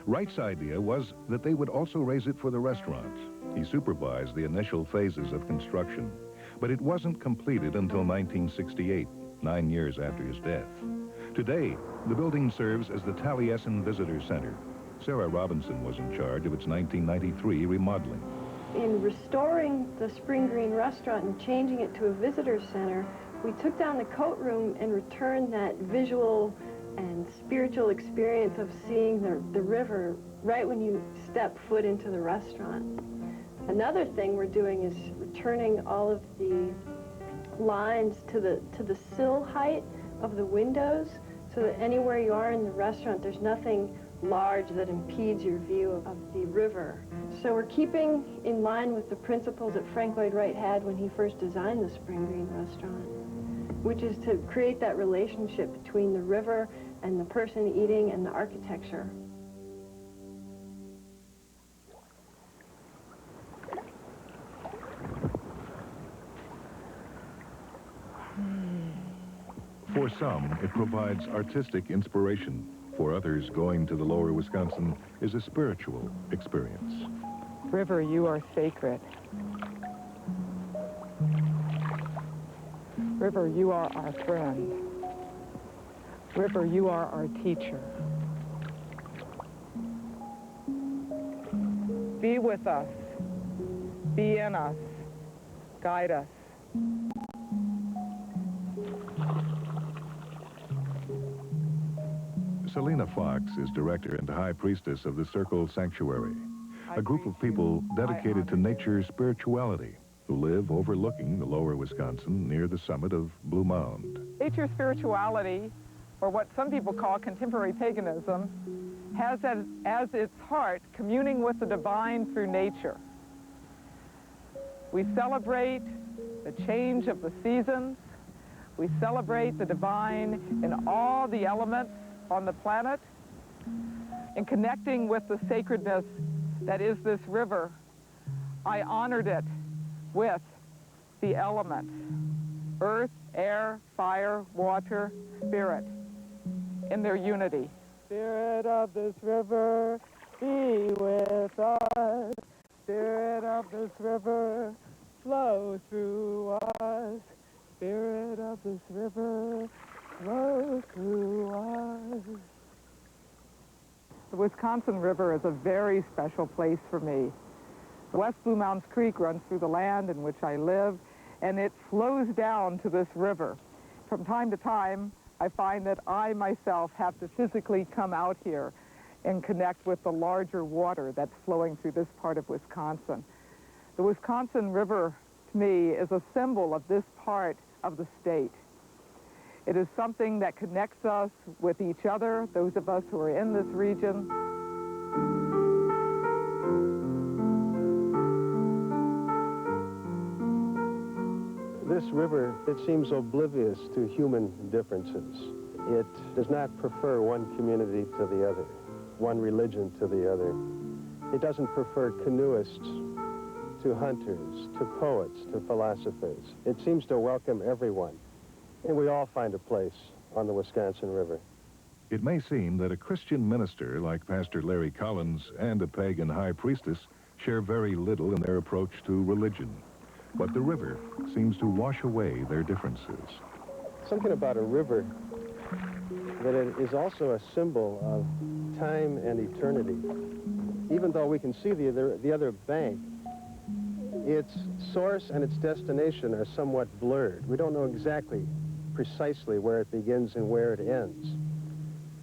Wright's idea was that they would also raise it for the restaurant. He supervised the initial phases of construction, but it wasn't completed until 1968, 9 years after his death. Today, the building serves as the Taliesin Visitor Center. Sarah Robinson was in charge of its 1993 remodeling. In restoring the Spring Green restaurant and changing it to a visitor center, we took down the coat room and returned that visual and spiritual experience of seeing the river right when you step foot into the restaurant. Another thing we're doing is returning all of the lines to the sill height of the windows, so that anywhere you are in the restaurant, there's nothing large that impedes your view of the river. So we're keeping in line with the principles that Frank Lloyd Wright had when he first designed the Spring Green restaurant, which is to create that relationship between the river and the person eating and the architecture. For some, it provides artistic inspiration. For others, going to the lower Wisconsin is a spiritual experience. River, you are sacred. River, you are our friend. River, you are our teacher. Be with us. Be in us. Guide us. Selena Fox is director and high priestess of the Circle Sanctuary, a group of people dedicated to nature's spirituality who live overlooking the lower Wisconsin near the summit of Blue Mound. Nature's spirituality, or what some people call contemporary paganism, has as its heart communing with the divine through nature. We celebrate the change of the seasons. We celebrate the divine in all the elements on the planet, and connecting with the sacredness that is this river. I honored it with the elements: earth, air, fire, water, spirit, in their unity. Spirit of this river, be with us. Spirit of this river, flow through us. Spirit of this river, flow through us. The Wisconsin River is a very special place for me. West Blue Mounds Creek runs through the land in which I live, and it flows down to this river. From time to time, I find that I myself have to physically come out here and connect with the larger water that's flowing through this part of Wisconsin. The Wisconsin River, to me, is a symbol of this part of the state. It is something that connects us with each other, those of us who are in this region. This river, it seems oblivious to human differences. It does not prefer one community to the other, one religion to the other. It doesn't prefer canoeists to hunters, to poets, to philosophers. It seems to welcome everyone. And we all find a place on the Wisconsin River. It may seem that a Christian minister like Pastor Larry Collins and a pagan high priestess share very little in their approach to religion. But the river seems to wash away their differences. Something about a river that it is also a symbol of time and eternity. Even though we can see the other bank, its source and its destination are somewhat blurred. We don't know exactly precisely where it begins and where it ends.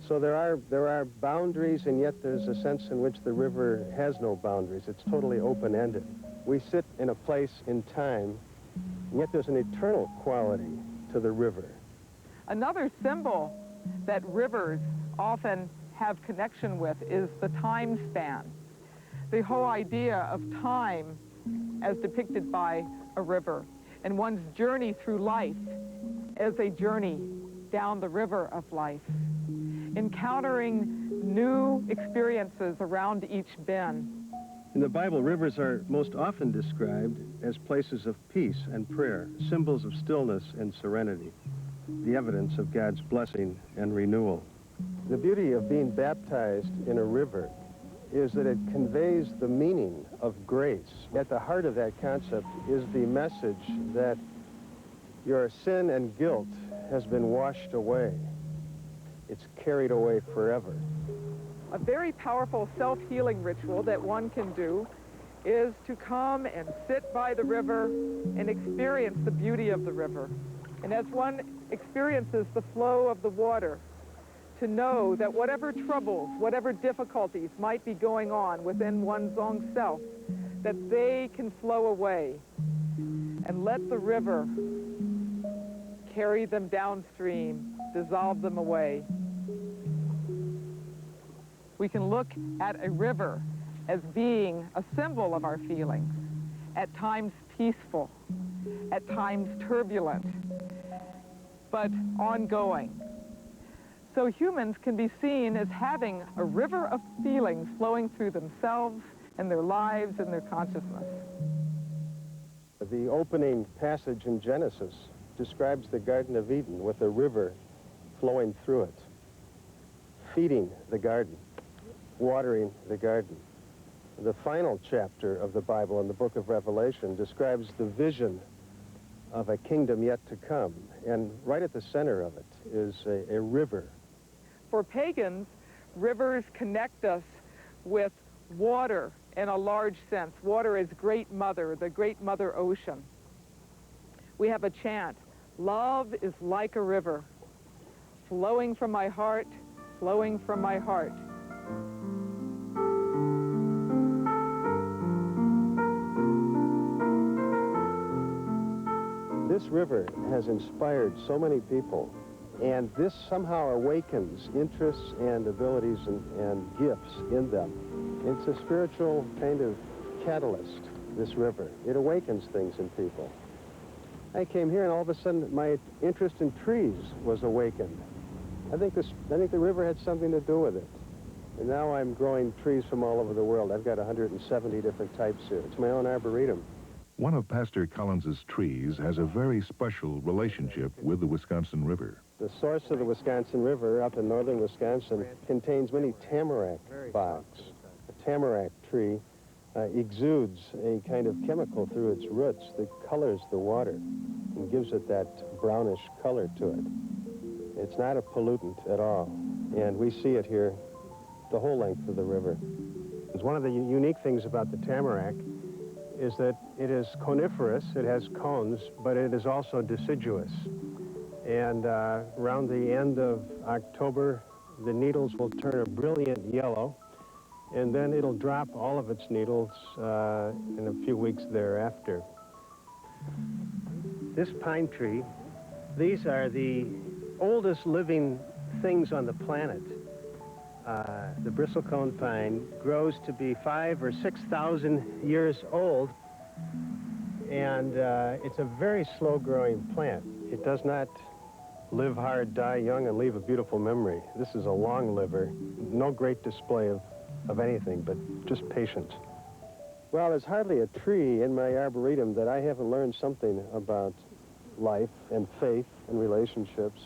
So there are boundaries, and yet there's a sense in which the river has no boundaries. It's totally open-ended. We sit in a place in time, and yet there's an eternal quality to the river. Another symbol that rivers often have connection with is the time span. The whole idea of time as depicted by a river, and one's journey through life as a journey down the river of life, encountering new experiences around each bend. In the Bible, rivers are most often described as places of peace and prayer, symbols of stillness and serenity, the evidence of God's blessing and renewal. The beauty of being baptized in a river is that it conveys the meaning of grace. At the heart of that concept is the message that your sin and guilt has been washed away. It's carried away forever. A very powerful self-healing ritual that one can do is to come and sit by the river and experience the beauty of the river. And as one experiences the flow of the water, to know that whatever troubles, whatever difficulties might be going on within one's own self, that they can flow away, and let the river carry them downstream, dissolve them away. We can look at a river as being a symbol of our feelings, at times peaceful, at times turbulent, but ongoing. So humans can be seen as having a river of feelings flowing through themselves and their lives and their consciousness. The opening passage in Genesis describes the Garden of Eden with a river flowing through it, feeding the garden, watering the garden. The final chapter of the Bible in the book of Revelation describes the vision of a kingdom yet to come, and right at the center of it is a river. For pagans, rivers connect us with water in a large sense. Water is Great Mother, the Great Mother Ocean. We have a chant, love is like a river, flowing from my heart, flowing from my heart. This river has inspired so many people, and this somehow awakens interests and abilities and gifts in them. It's a spiritual kind of catalyst, this river. It awakens things in people. I came here and all of a sudden my interest in trees was awakened. I think the river had something to do with it. And now I'm growing trees from all over the world. I've got 170 different types here. It's my own arboretum. One of Pastor Collins's trees has a very special relationship with the Wisconsin River. The source of the Wisconsin River up in northern Wisconsin contains many tamarack bogs. A tamarack tree exudes a kind of chemical through its roots that colors the water and gives it that brownish color to it. It's not a pollutant at all, and we see it here the whole length of the river. One of the unique things about the tamarack is that it is coniferous, it has cones, but it is also deciduous. And around the end of October, the needles will turn a brilliant yellow, and then it'll drop all of its needles in a few weeks thereafter. This pine tree, these are the oldest living things on the planet. The bristlecone pine grows to be 5,000 or 6,000 years old, and it's a very slow-growing plant. It does not live hard, die young, and leave a beautiful memory. This is a long liver, no great display of anything, but just patience. Well, there's hardly a tree in my arboretum that I haven't learned something about life and faith and relationships.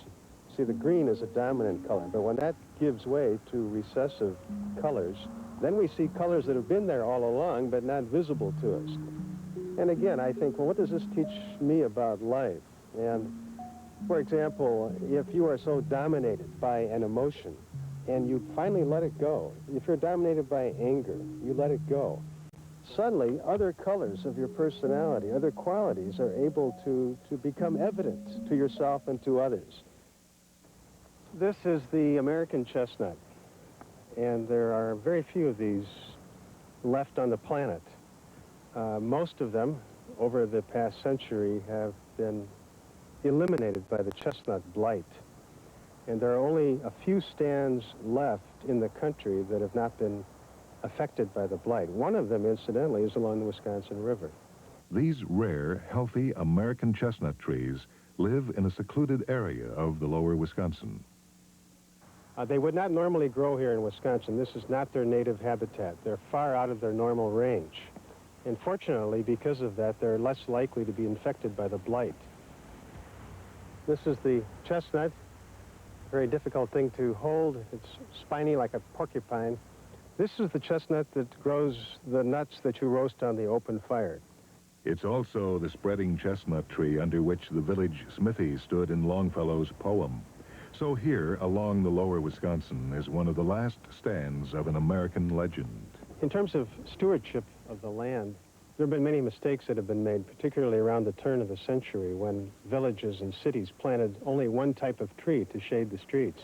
See, the green is a dominant color, but when that gives way to recessive colors, then we see colors that have been there all along, but not visible to us. And again, I think, well, what does this teach me about life? And, for example, if you are so dominated by an emotion, and you finally let it go, if you're dominated by anger, you let it go, suddenly other colors of your personality, other qualities are able to become evident to yourself and to others. This is the American chestnut, and there are very few of these left on the planet. Most of them, over the past century, have been eliminated by the chestnut blight. And there are only a few stands left in the country that have not been affected by the blight. One of them, incidentally, is along the Wisconsin River. These rare, healthy American chestnut trees live in a secluded area of the lower Wisconsin. They would not normally grow here in Wisconsin. This is not their native habitat. They're far out of their normal range. And fortunately, because of that, they're less likely to be infected by the blight. This is the chestnut. Very difficult thing to hold. It's spiny like a porcupine. This is the chestnut that grows the nuts that you roast on the open fire. It's also the spreading chestnut tree under which the village smithy stood in Longfellow's poem. So here, along the lower Wisconsin, is one of the last stands of an American legend. In terms of stewardship of the land, there have been many mistakes that have been made, particularly around the turn of the century when villages and cities planted only one type of tree to shade the streets.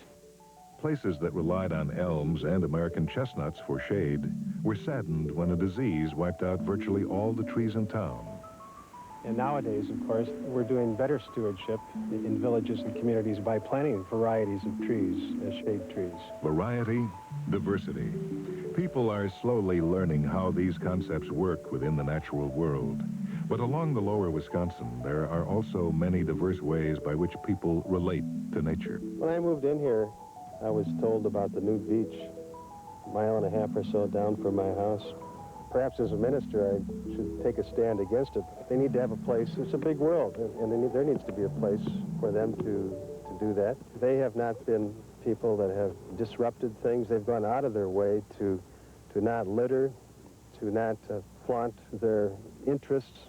Places that relied on elms and American chestnuts for shade were saddened when a disease wiped out virtually all the trees in town. And nowadays, of course, we're doing better stewardship in villages and communities by planting varieties of trees as shade trees. Variety, diversity. People are slowly learning how these concepts work within the natural world. But along the lower Wisconsin, there are also many diverse ways by which people relate to nature. When I moved in here, I was told about the nude beach, a mile and a half or so down from my house. Perhaps as a minister, I should take a stand against it. They need to have a place. It's a big world, and there needs to be a place for them to do that. They have not been people that have disrupted things. They've gone out of their way to not litter, to not flaunt their interests.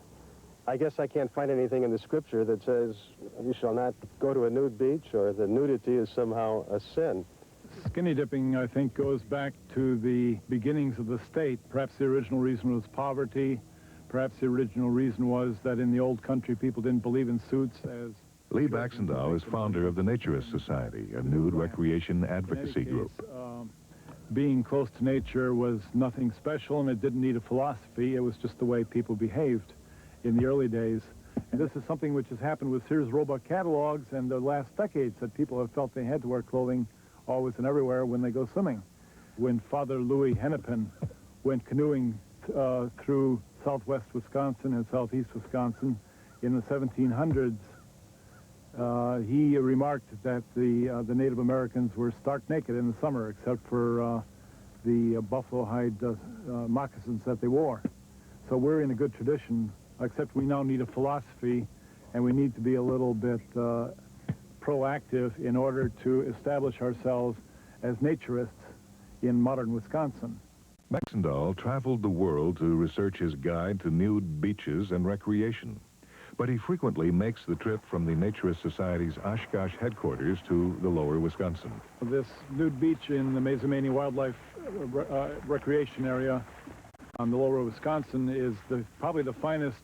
I guess I can't find anything in the scripture that says you shall not go to a nude beach or that nudity is somehow a sin. Skinny dipping, I think, goes back to the beginnings of the state. Perhaps the original reason was poverty. Perhaps the original reason was that in the old country people didn't believe in suits as... Lee Baxendahl is founder of the Naturist Society, a nude recreation advocacy group. Being close to nature was nothing special, and it didn't need a philosophy. It was just the way people behaved in the early days. And this is something which has happened with Sears Roebuck catalogs and the last decades, that people have felt they had to wear clothing always and everywhere when they go swimming. When Father Louis Hennepin went canoeing through southwest Wisconsin and southeast Wisconsin in the 1700s, he remarked that the Native Americans were stark naked in the summer, except for the buffalo hide moccasins that they wore. So we're in a good tradition, except we now need a philosophy, and we need to be a little bit proactive in order to establish ourselves as naturists in modern Wisconsin. Baxendahl traveled the world to research his guide to nude beaches and recreation. But he frequently makes the trip from the Naturist Society's Oshkosh headquarters to the lower Wisconsin. This nude beach in the Mazomanie Wildlife Recreation Area on the lower Wisconsin is probably the finest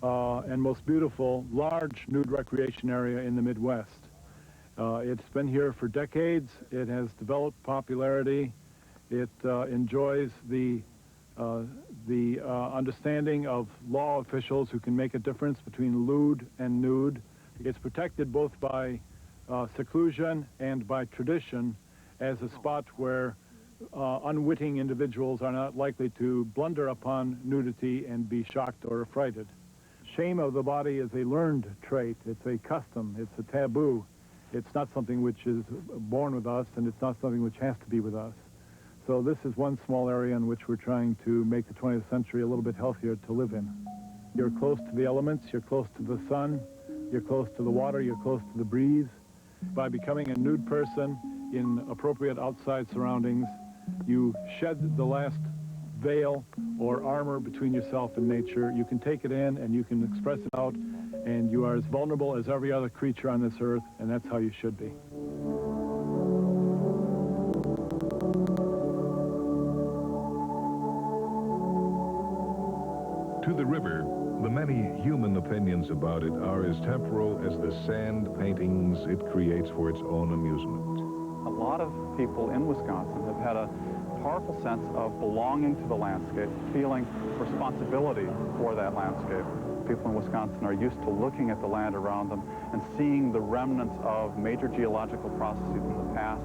and most beautiful large nude recreation area in the Midwest. It's been here for decades. It has developed popularity. It enjoys the understanding of law officials who can make a difference between lewd and nude. It's protected both by seclusion and by tradition as a spot where unwitting individuals are not likely to blunder upon nudity and be shocked or affrighted. Shame of the body is a learned trait. It's a custom. It's a taboo. It's not something which is born with us, and it's not something which has to be with us. So this is one small area in which we're trying to make the 20th century a little bit healthier to live in. You're close to the elements, you're close to the sun, you're close to the water, you're close to the breeze. By becoming a nude person in appropriate outside surroundings, you shed the last veil or armor between yourself and nature. You can take it in and you can express it out, and you are as vulnerable as every other creature on this earth, and that's how you should be. To the river, the many human opinions about it are as temporal as the sand paintings it creates for its own amusement. A lot of people in Wisconsin have had a powerful sense of belonging to the landscape, feeling responsibility for that landscape. People in Wisconsin are used to looking at the land around them and seeing the remnants of major geological processes in the past,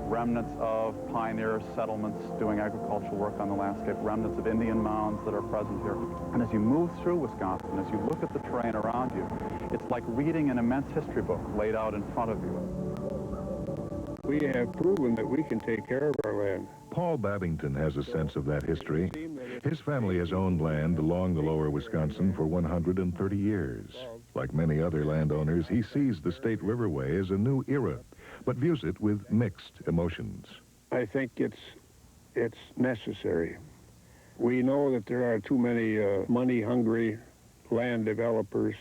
remnants of pioneer settlements doing agricultural work on the landscape, remnants of Indian mounds that are present here. And as you move through Wisconsin, as you look at the terrain around you, it's like reading an immense history book laid out in front of you. We have proven that we can take care of our land. Paul Babington has a sense of that history. His family has owned land along the lower Wisconsin for 130 years. Like many other landowners, he sees the state riverway as a new era, but views it with mixed emotions. I think it's necessary. We know that there are too many money-hungry land developers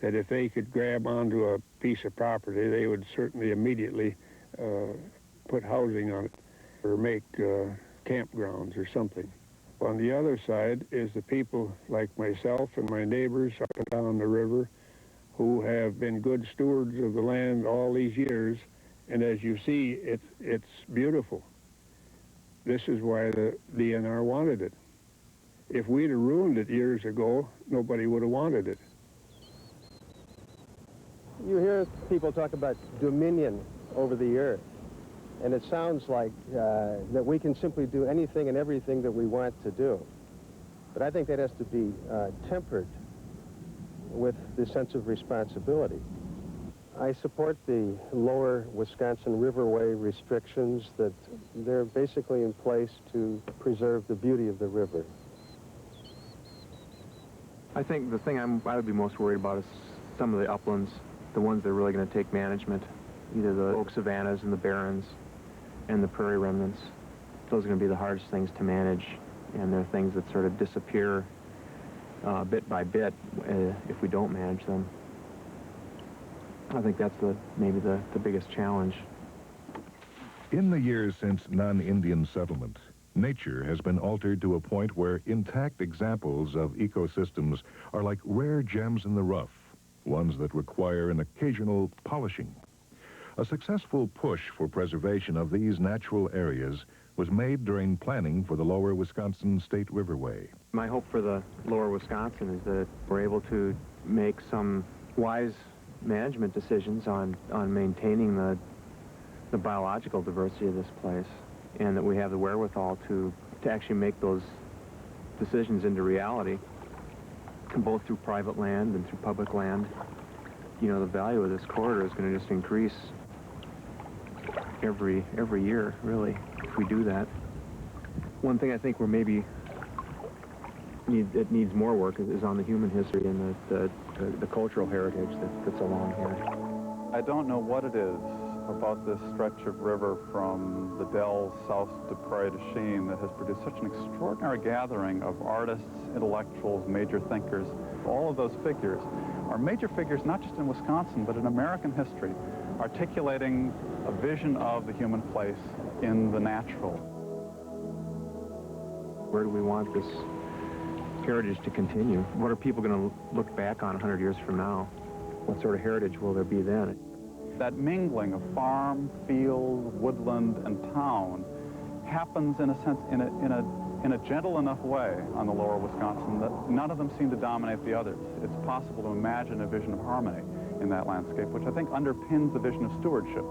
that if they could grab onto a piece of property, they would certainly immediately put housing on it or make campgrounds or something. On the other side is the people like myself and my neighbors up and down the river who have been good stewards of the land all these years, and as you see, it's beautiful. This is why the DNR wanted it. If we'd have ruined it years ago, nobody would have wanted it. You hear people talk about dominion over the earth, and it sounds like that we can simply do anything and everything that we want to do. But I think that has to be tempered with the sense of responsibility. I support the lower Wisconsin Riverway restrictions, that they're basically in place to preserve the beauty of the river. I think the thing I would be most worried about is some of the uplands, the ones that are really going to take management, either the oak savannas and the barrens and the prairie remnants. Those are going to be the hardest things to manage, and they're things that sort of disappear bit by bit if we don't manage them. I think that's maybe the biggest challenge. In the years since non-Indian settlement, nature has been altered to a point where intact examples of ecosystems are like rare gems in the rough, ones that require an occasional polishing. A successful push for preservation of these natural areas was made during planning for the Lower Wisconsin State Riverway. My hope for the Lower Wisconsin is that we're able to make some wise management decisions on maintaining the biological diversity of this place, and that we have the wherewithal to actually make those decisions into reality, both through private land and through public land. You know, the value of this corridor is going to just increase every year, really, if we do that. One thing I think we're maybe it needs more work is on the human history and the cultural heritage that's along here. I don't know what it is about this stretch of river from the Dells south to Prairie du Chien that has produced such an extraordinary gathering of artists, intellectuals, major thinkers. All of those figures are major figures not just in Wisconsin, but in American history, articulating a vision of the human place in the natural. Where do we want this heritage to continue? What are people going to look back on 100 years from now? What sort of heritage will there be then? That mingling of farm, field, woodland, and town happens, in a sense, in a gentle enough way on the Lower Wisconsin that none of them seem to dominate the others. It's possible to imagine a vision of harmony in that landscape, which I think underpins the vision of stewardship.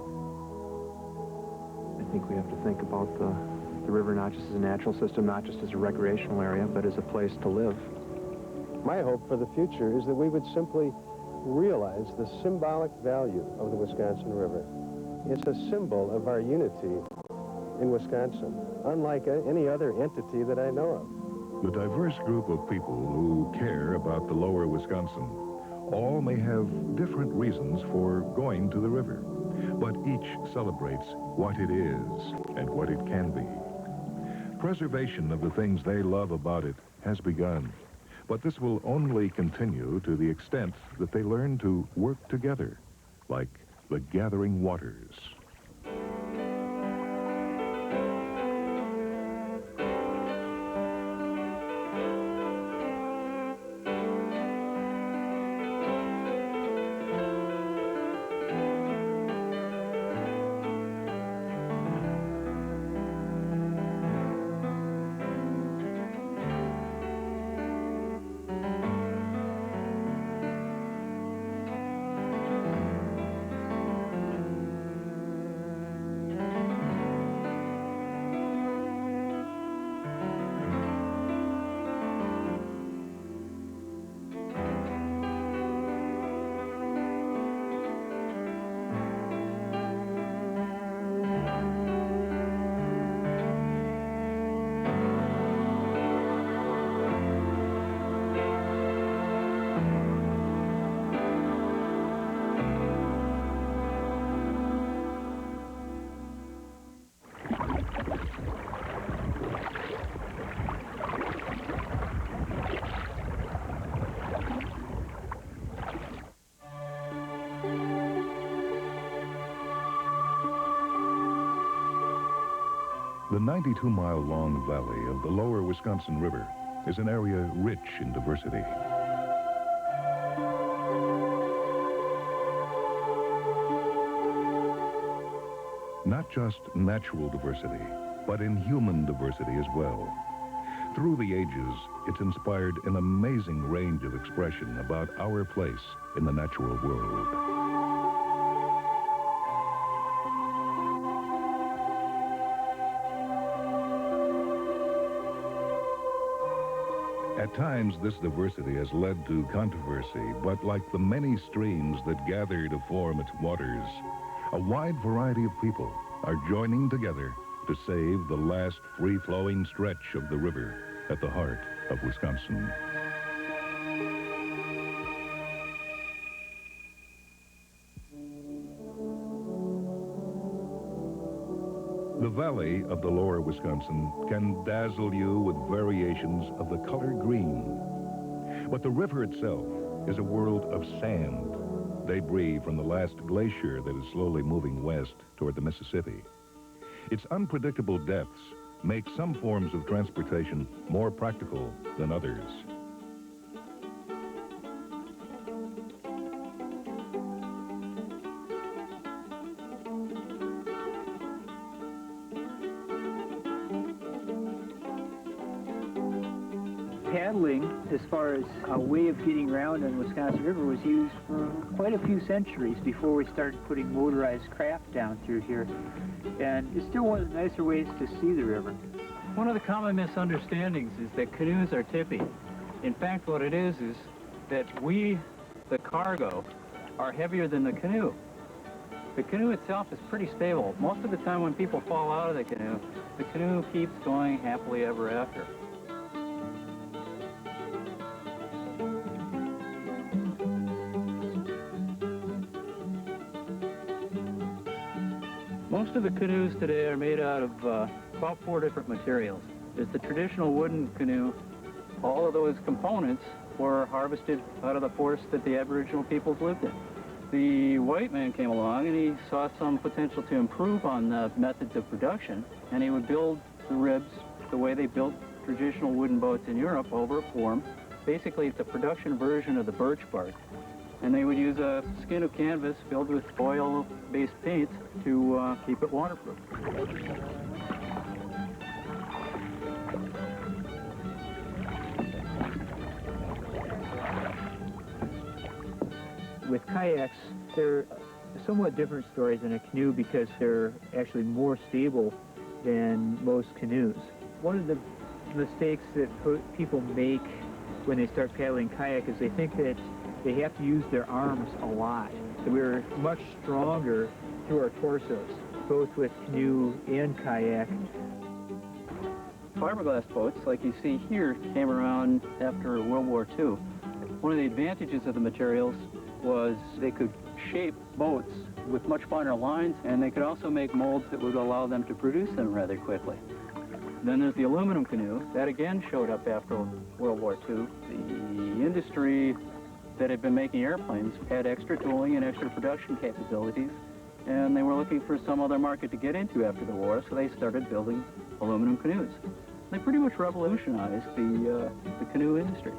I think we have to think about the river not just as a natural system, not just as a recreational area, but as a place to live. My hope for the future is that we would simply realize the symbolic value of the Wisconsin River. It's a symbol of our unity in Wisconsin, unlike any other entity that I know of. The diverse group of people who care about the Lower Wisconsin all may have different reasons for going to the river, but each celebrates what it is and what it can be. Preservation of the things they love about it has begun, but this will only continue to the extent that they learn to work together, like the gathering waters. The 92-mile-long valley of the Lower Wisconsin River is an area rich in diversity. Not just natural diversity, but in human diversity as well. Through the ages, it's inspired an amazing range of expression about our place in the natural world. At times, this diversity has led to controversy, but like the many streams that gather to form its waters, a wide variety of people are joining together to save the last free-flowing stretch of the river at the heart of Wisconsin. The valley of the lower Wisconsin can dazzle you with variations of the color green. But the river itself is a world of sand, debris from the last glacier that is slowly moving west toward the Mississippi. Its unpredictable depths make some forms of transportation more practical than others. Paddling, as far as a way of getting around on the Wisconsin River, was used for quite a few centuries before we started putting motorized craft down through here. And it's still one of the nicer ways to see the river. One of the common misunderstandings is that canoes are tippy. In fact, what it is that we, the cargo, are heavier than the canoe. The canoe itself is pretty stable. Most of the time when people fall out of the canoe keeps going happily ever after. Most of the canoes today are made out of about 4 different materials. There's the traditional wooden canoe. All of those components were harvested out of the forests that the Aboriginal peoples lived in. The white man came along and he saw some potential to improve on the methods of production, and he would build the ribs the way they built traditional wooden boats in Europe over a form. Basically, it's a production version of the birch bark. And they would use a skin of canvas filled with oil-based paint to keep it waterproof. With kayaks, they're somewhat different stories than a canoe because they're actually more stable than most canoes. One of the mistakes that people make when they start paddling kayak is they think that they have to use their arms a lot. We're much stronger through our torsos, both with canoe and kayak. Fiberglass boats, like you see here, came around after World War II. One of the advantages of the materials was they could shape boats with much finer lines, and they could also make molds that would allow them to produce them rather quickly. Then there's the aluminum canoe. That again showed up after World War II. The industry that had been making airplanes had extra tooling and extra production capabilities, and they were looking for some other market to get into after the war, so they started building aluminum canoes. They pretty much revolutionized the canoe industry.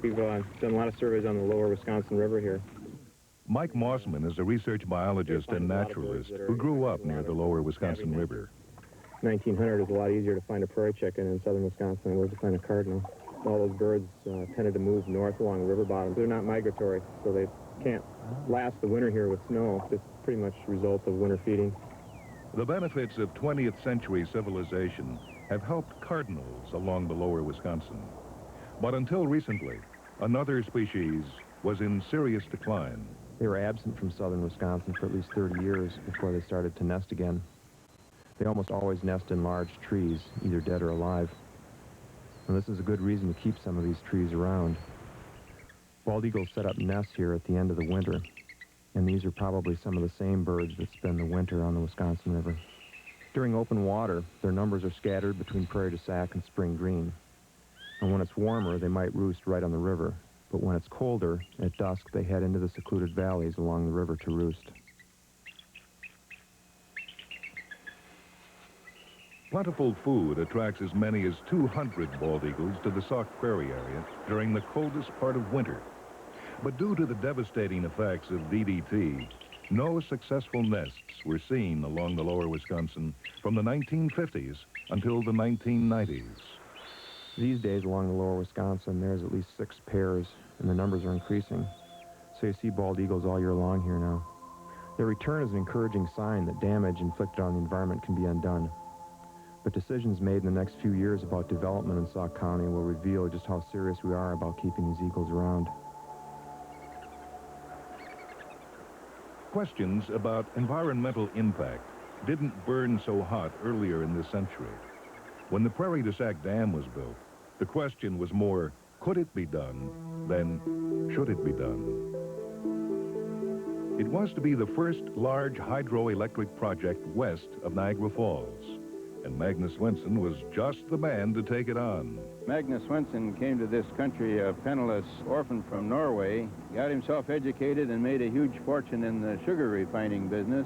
We've done a lot of surveys on the lower Wisconsin River here. Mike Mossman is a research biologist and naturalist who grew up near the lower Wisconsin River. 1900, it was a lot easier to find a prairie chicken in southern Wisconsin than it was to find a cardinal. All those birds tended to move north along the river bottom. They're not migratory, so they can't last the winter here with snow. It's pretty much a result of winter feeding. The benefits of 20th century civilization have helped cardinals along the lower Wisconsin. But until recently, another species was in serious decline. They were absent from southern Wisconsin for at least 30 years before they started to nest again. They almost always nest in large trees, either dead or alive. And this is a good reason to keep some of these trees around. Bald eagles set up nests here at the end of the winter, and these are probably some of the same birds that spend the winter on the Wisconsin River. During open water, their numbers are scattered between prairie du sac and spring green. And when it's warmer, they might roost right on the river. But when it's colder, at dusk, they head into the secluded valleys along the river to roost. Plentiful food attracts as many as 200 bald eagles to the Sauk Prairie area during the coldest part of winter. But due to the devastating effects of DDT, no successful nests were seen along the lower Wisconsin from the 1950s until the 1990s. These days along the lower Wisconsin, there's at least 6 pairs, and the numbers are increasing. So you see bald eagles all year long here now. Their return is an encouraging sign that damage inflicted on the environment can be undone. But decisions made in the next few years about development in Sauk County will reveal just how serious we are about keeping these eagles around. Questions about environmental impact didn't burn so hot earlier in this century. When the Prairie du Sac Dam was built, the question was more, could it be done, than should it be done? It was to be the first large hydroelectric project west of Niagara Falls, and Magnus Swenson was just the man to take it on. Magnus Swenson came to this country a penniless orphan from Norway, got himself educated and made a huge fortune in the sugar refining business.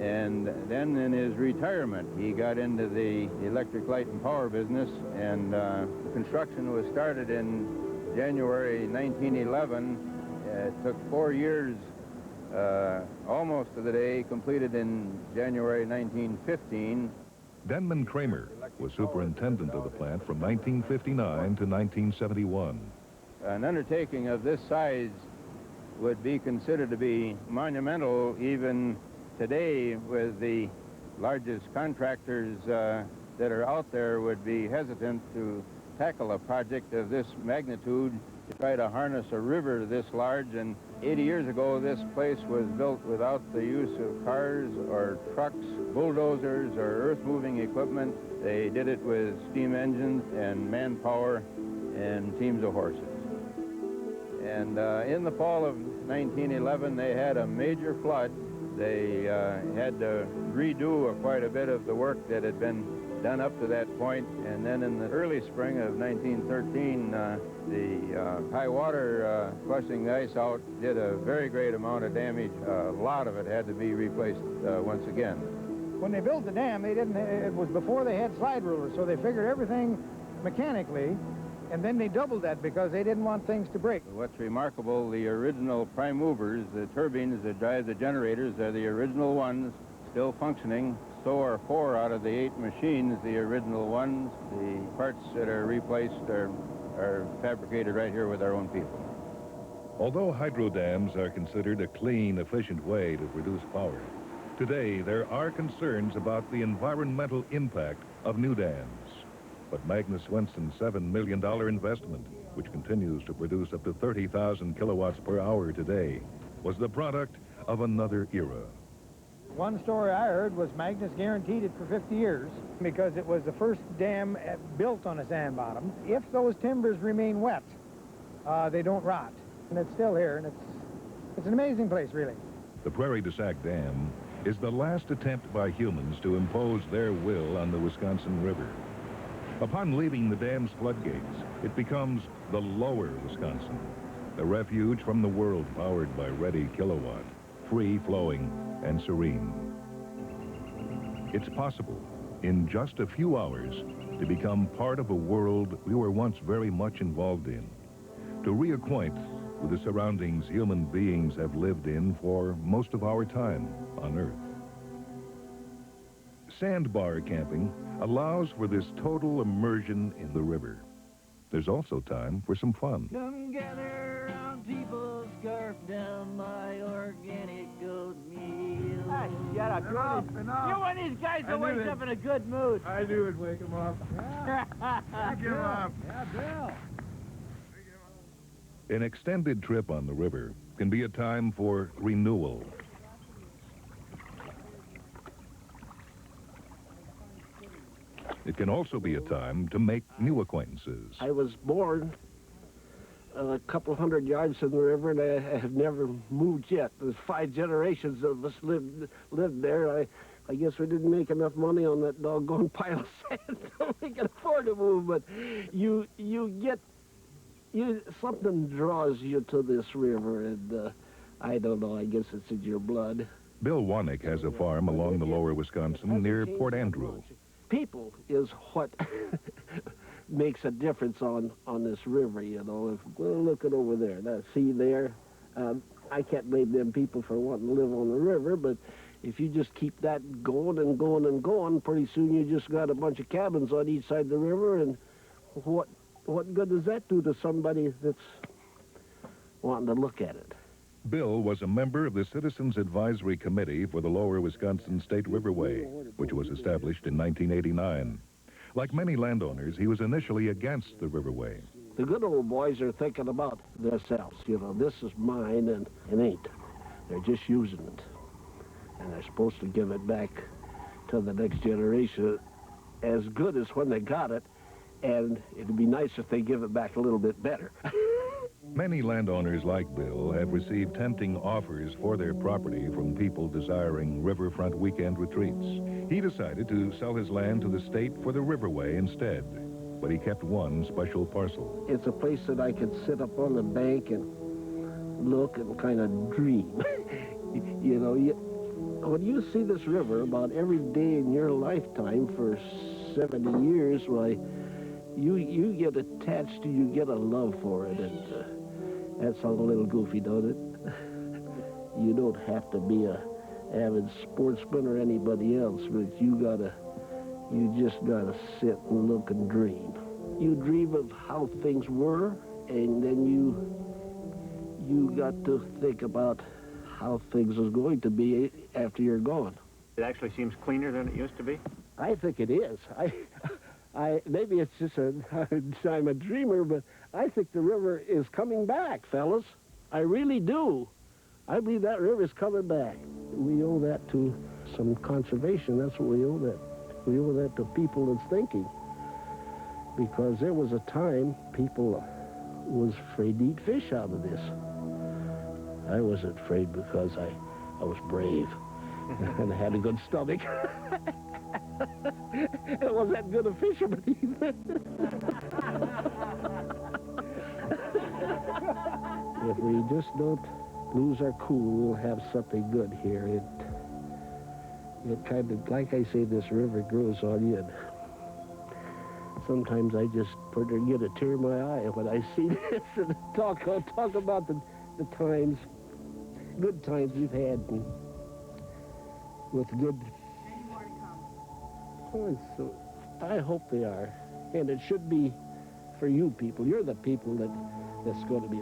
And then in his retirement, he got into the electric light and power business, and construction was started in January 1911. It took 4 years, almost to the day, completed in January 1915. Denman Kramer was superintendent of the plant from 1959 to 1971. An undertaking of this size would be considered to be monumental even today, with the largest contractors that are out there would be hesitant to tackle a project of this magnitude to try to harness a river this large. And 80 years ago, this place was built without the use of cars or trucks, bulldozers, or earth-moving equipment. They did it with steam engines and manpower and teams of horses. And in the fall of 1911, they had a major flood. They had to redo quite a bit of the work that had been done up to that point. And then in the early spring of 1913, the high water flushing the ice out did a very great amount of damage. A lot of it had to be replaced once again. When they built the dam, they didn't, it was before they had slide rulers, so they figured everything mechanically, and then they doubled that because they didn't want things to break. What's remarkable, the original prime movers, the turbines that drive the generators, are the original ones still functioning. So are 4 out of the 8 machines, the original ones. The parts that are replaced are fabricated right here with our own people. Although hydro dams are considered a clean, efficient way to produce power, today there are concerns about the environmental impact of new dams. But Magnus Swenson's $7 million investment, which continues to produce up to 30,000 kilowatts per hour today, was the product of another era. One story I heard was Magnus guaranteed it for 50 years because it was the first dam built on a sand bottom. If those timbers remain wet, they don't rot. And it's still here, and it's an amazing place, really. The Prairie du Sac Dam is the last attempt by humans to impose their will on the Wisconsin River. Upon leaving the dam's floodgates, it becomes the lower Wisconsin, a refuge from the world powered by ready kilowatt, free-flowing and serene. It's possible, in just a few hours, to become part of a world we were once very much involved in, to reacquaint with the surroundings human beings have lived in for most of our time on Earth. Sandbar camping allows for this total immersion in the river. There's also time for some fun. Come gather around people, scarf down my organic oatmeal. Ah, shut up. You're one of these guys that wakes up in a good mood. I knew it'd wake him up. Wake him up. Yeah, Bill. An extended trip on the river can be a time for renewal. It can also be a time to make new acquaintances. I was born a couple hundred yards from the river, and I have never moved yet. There's 5 generations of us lived there. I guess we didn't make enough money on that doggone pile of sand so we can afford to move, but something draws you to this river, and I don't know, I guess it's in your blood. Bill Wanek has a farm along the lower Wisconsin near Port Andrew. People is what makes a difference on this river, you know. Look at over there, that sea there. I can't blame them people for wanting to live on the river, but if you just keep that going and going and going, pretty soon you just got a bunch of cabins on each side of the river, and what good does that do to somebody that's wanting to look at it? Bill was a member of the Citizens Advisory Committee for the Lower Wisconsin State Riverway, which was established in 1989. Like many landowners, he was initially against the Riverway. The good old boys are thinking about themselves. You know, this is mine, and it ain't. They're just using it. And they're supposed to give it back to the next generation as good as when they got it, and it'd be nice if they give it back a little bit better. Many landowners like Bill have received tempting offers for their property from people desiring riverfront weekend retreats. He decided to sell his land to the state for the Riverway instead, but he kept one special parcel. It's a place that I could sit up on the bank and look and kind of dream. You know, when you see this river about every day in your lifetime for 70 years, why, you get attached to, you get a love for it, and that sounds a little goofy, don't it? You don't have to be a avid sportsman or anybody else, but you just gotta sit and look and dream. You dream of how things were, and then you got to think about how things is going to be after you're gone. It actually seems cleaner than it used to be? I think it is. Maybe it's just I'm a dreamer, but I think the river is coming back, fellas. I really do. I believe that river is coming back. We owe that to some conservation. That's what we owe that. We owe that to people that's thinking. Because there was a time people was afraid to eat fish out of this. I wasn't afraid because I was brave and I had a good stomach. It wasn't that good a fisherman either. If we just don't lose our cool, we'll have something good here. It kind of, like I say, this river grows on you. And sometimes I just get a tear in my eye when I see this and talk about the times, good times we've had, and with good. Oh, so I hope they are, and it should be for you people. You're the people that's going to be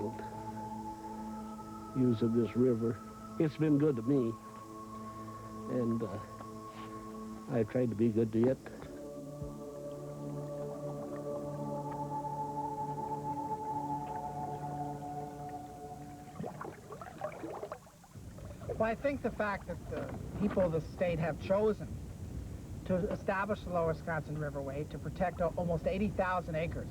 using this river. It's been good to me, and I tried to be good to it. Well, I think the fact that the people of the state have chosen to establish the Lower Wisconsin Riverway to protect almost 80,000 acres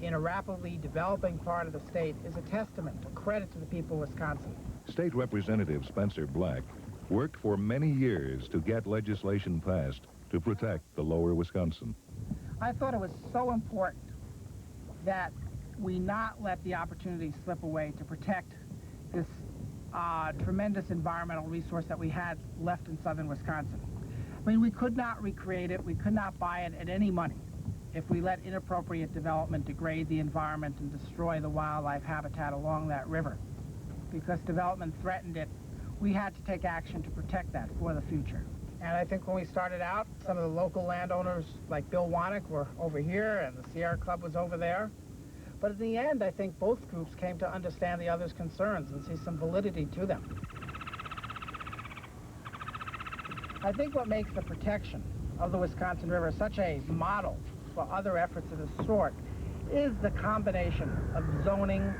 in a rapidly developing part of the state is a testament, a credit to the people of Wisconsin. State Representative Spencer Black worked for many years to get legislation passed to protect the Lower Wisconsin. I thought it was so important that we not let the opportunity slip away to protect this tremendous environmental resource that we had left in southern Wisconsin. I mean, we could not recreate it, we could not buy it at any money if we let inappropriate development degrade the environment and destroy the wildlife habitat along that river. Because development threatened it, we had to take action to protect that for the future. And I think when we started out, some of the local landowners, like Bill Wannick, were over here, and the Sierra Club was over there. But in the end, I think both groups came to understand the other's concerns and see some validity to them. I think what makes the protection of the Wisconsin River such a model for other efforts of this sort is the combination of zoning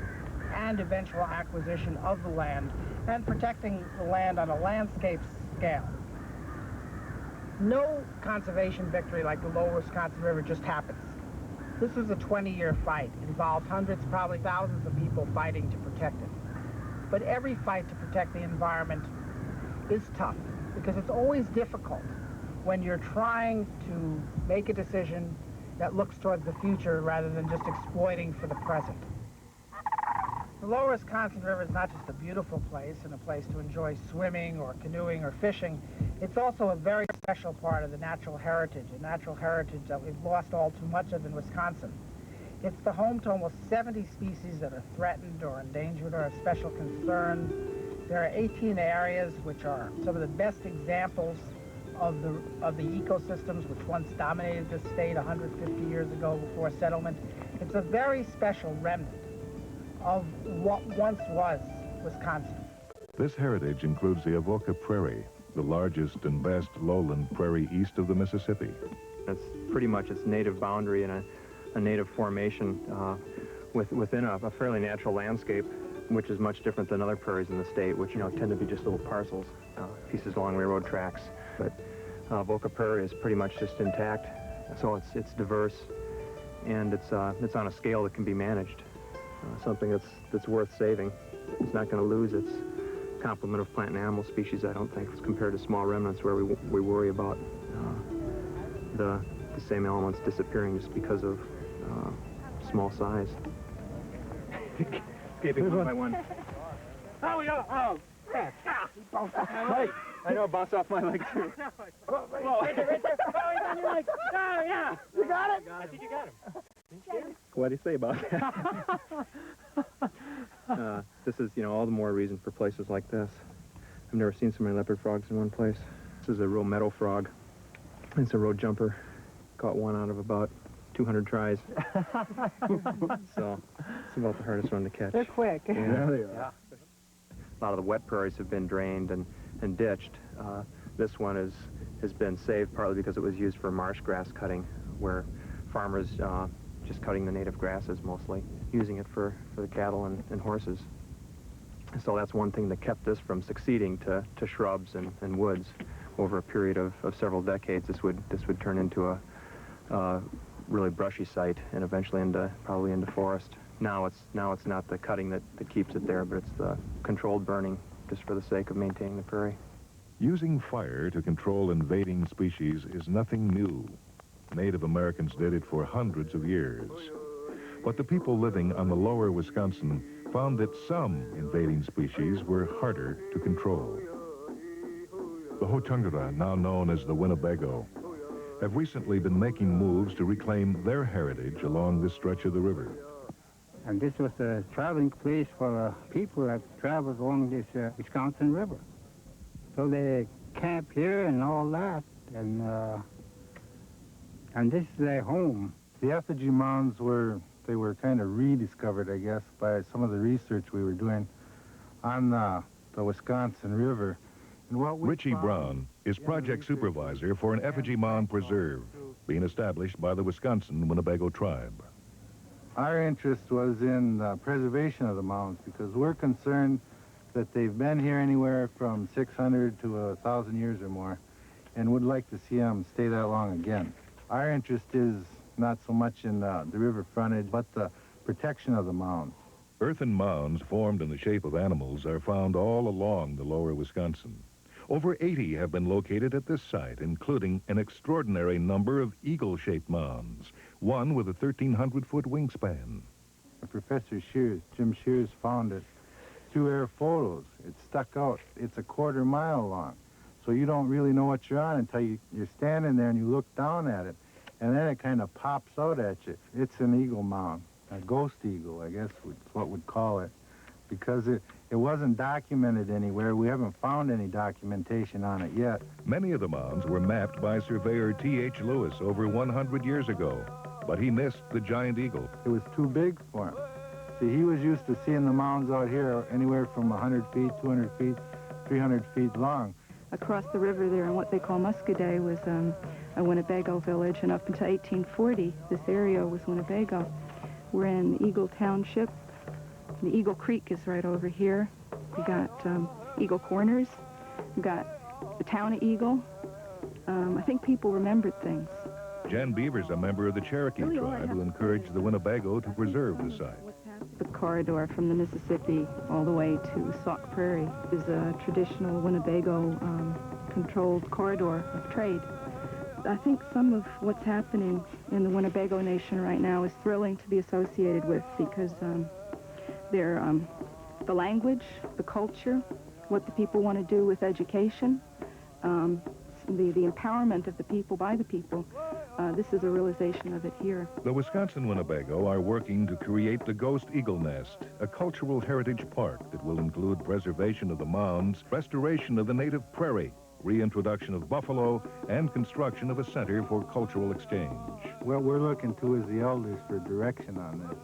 and eventual acquisition of the land and protecting the land on a landscape scale. No conservation victory like the Lower Wisconsin River just happens. This is a 20-year fight. It involves hundreds, probably thousands of people fighting to protect it. But every fight to protect the environment is tough because it's always difficult when you're trying to make a decision that looks towards the future rather than just exploiting for the present. The Lower Wisconsin River is not just a beautiful place and a place to enjoy swimming or canoeing or fishing. It's also a very special part of the natural heritage, a natural heritage that we've lost all too much of in Wisconsin. It's the home to almost 70 species that are threatened or endangered or of special concern. There are 18 areas which are some of the best examples of the ecosystems which once dominated this state 150 years ago before settlement. It's a very special remnant of what once was Wisconsin. This heritage includes the Avoca Prairie, the largest and best lowland prairie east of the Mississippi. It's pretty much its native boundary and a native formation within a fairly natural landscape, which is much different than other prairies in the state, which, tend to be just little parcels, pieces along railroad tracks. But Avoca Prairie is pretty much just intact, so it's diverse, and it's on a scale that can be managed. Something that's worth saving. It's not going to lose its complement of plant and animal species, I don't think, as compared to small remnants where we worry about the same elements disappearing just because of small size. Escaping one by one. Oh, yeah, oh, yeah. Mike, I know, bounce off my leg too. Whoa. Right there. Oh, he's on your leg. Oh, yeah. You got it? I think you got him. What do you say about that? This is, all the more reason for places like this. I've never seen so many leopard frogs in one place. This is a real meadow frog. It's a road jumper. Caught one out of about 200 tries. So it's about the hardest one to catch. They're quick. Yeah. Yeah, they are. Yeah. A lot of the wet prairies have been drained and ditched. This one has been saved partly because it was used for marsh grass cutting, where farmers just cutting the native grasses mostly, using it for the cattle and horses. So that's one thing that kept this from succeeding to shrubs and woods over a period of several decades. This would turn into a really brushy site and eventually probably into forest. Now it's not the cutting that keeps it there, but it's the controlled burning just for the sake of maintaining the prairie. Using fire to control invading species is nothing new. Native Americans did it for hundreds of years. But the people living on the lower Wisconsin found that some invading species were harder to control. The Ho-Chunk-Ra, now known as the Winnebago, have recently been making moves to reclaim their heritage along this stretch of the river. And this was a traveling place for people that traveled along this Wisconsin River. So they camp here and all that, and this is their home. The effigy mounds were kind of rediscovered, I guess, by some of the research we were doing on the Wisconsin River. And Richie Brown is project supervisor for an effigy mound preserve being established by the Wisconsin Winnebago tribe. Our interest was in the preservation of the mounds because we're concerned that they've been here anywhere from 600 to 1,000 years or more and would like to see them stay that long again. Our interest is not so much in the river frontage, but the protection of the mounds. Earthen mounds formed in the shape of animals are found all along the lower Wisconsin. Over 80 have been located at this site, including an extraordinary number of eagle-shaped mounds, one with a 1,300-foot wingspan. Professor Shears, Jim Shears, found it through air photos. It stuck out. It's a quarter mile long. So you don't really know what you're on until you're standing there and you look down at it. And then it kind of pops out at you. It's an eagle mound, a ghost eagle, I guess is what we'd call it, because it wasn't documented anywhere. We haven't found any documentation on it yet. Many of the mounds were mapped by surveyor T.H. Lewis over 100 years ago, but he missed the giant eagle. It was too big for him. See, he was used to seeing the mounds out here anywhere from 100 feet, 200 feet, 300 feet long. Across the river there in what they call Muscoday was a Winnebago village, and up until 1840, this area was Winnebago. We're in Eagle Township. The Eagle Creek is right over here. We got Eagle Corners. We got the town of Eagle. I think people remembered things. Jan Beaver's a member of the Cherokee tribe who encouraged the Winnebago to preserve the site. The corridor from the Mississippi all the way to Sauk Prairie is a traditional Winnebago controlled corridor of trade. I think some of what's happening in the Winnebago Nation right now is thrilling to be associated with, because they're the language, the culture, what the people want to do with education, the empowerment of the people by the people. This is a realization of it here. The Wisconsin Winnebago are working to create the Ghost Eagle Nest, a cultural heritage park that will include preservation of the mounds, restoration of the native prairie, reintroduction of buffalo, and construction of a center for cultural exchange. What we're looking to is the elders for direction on this,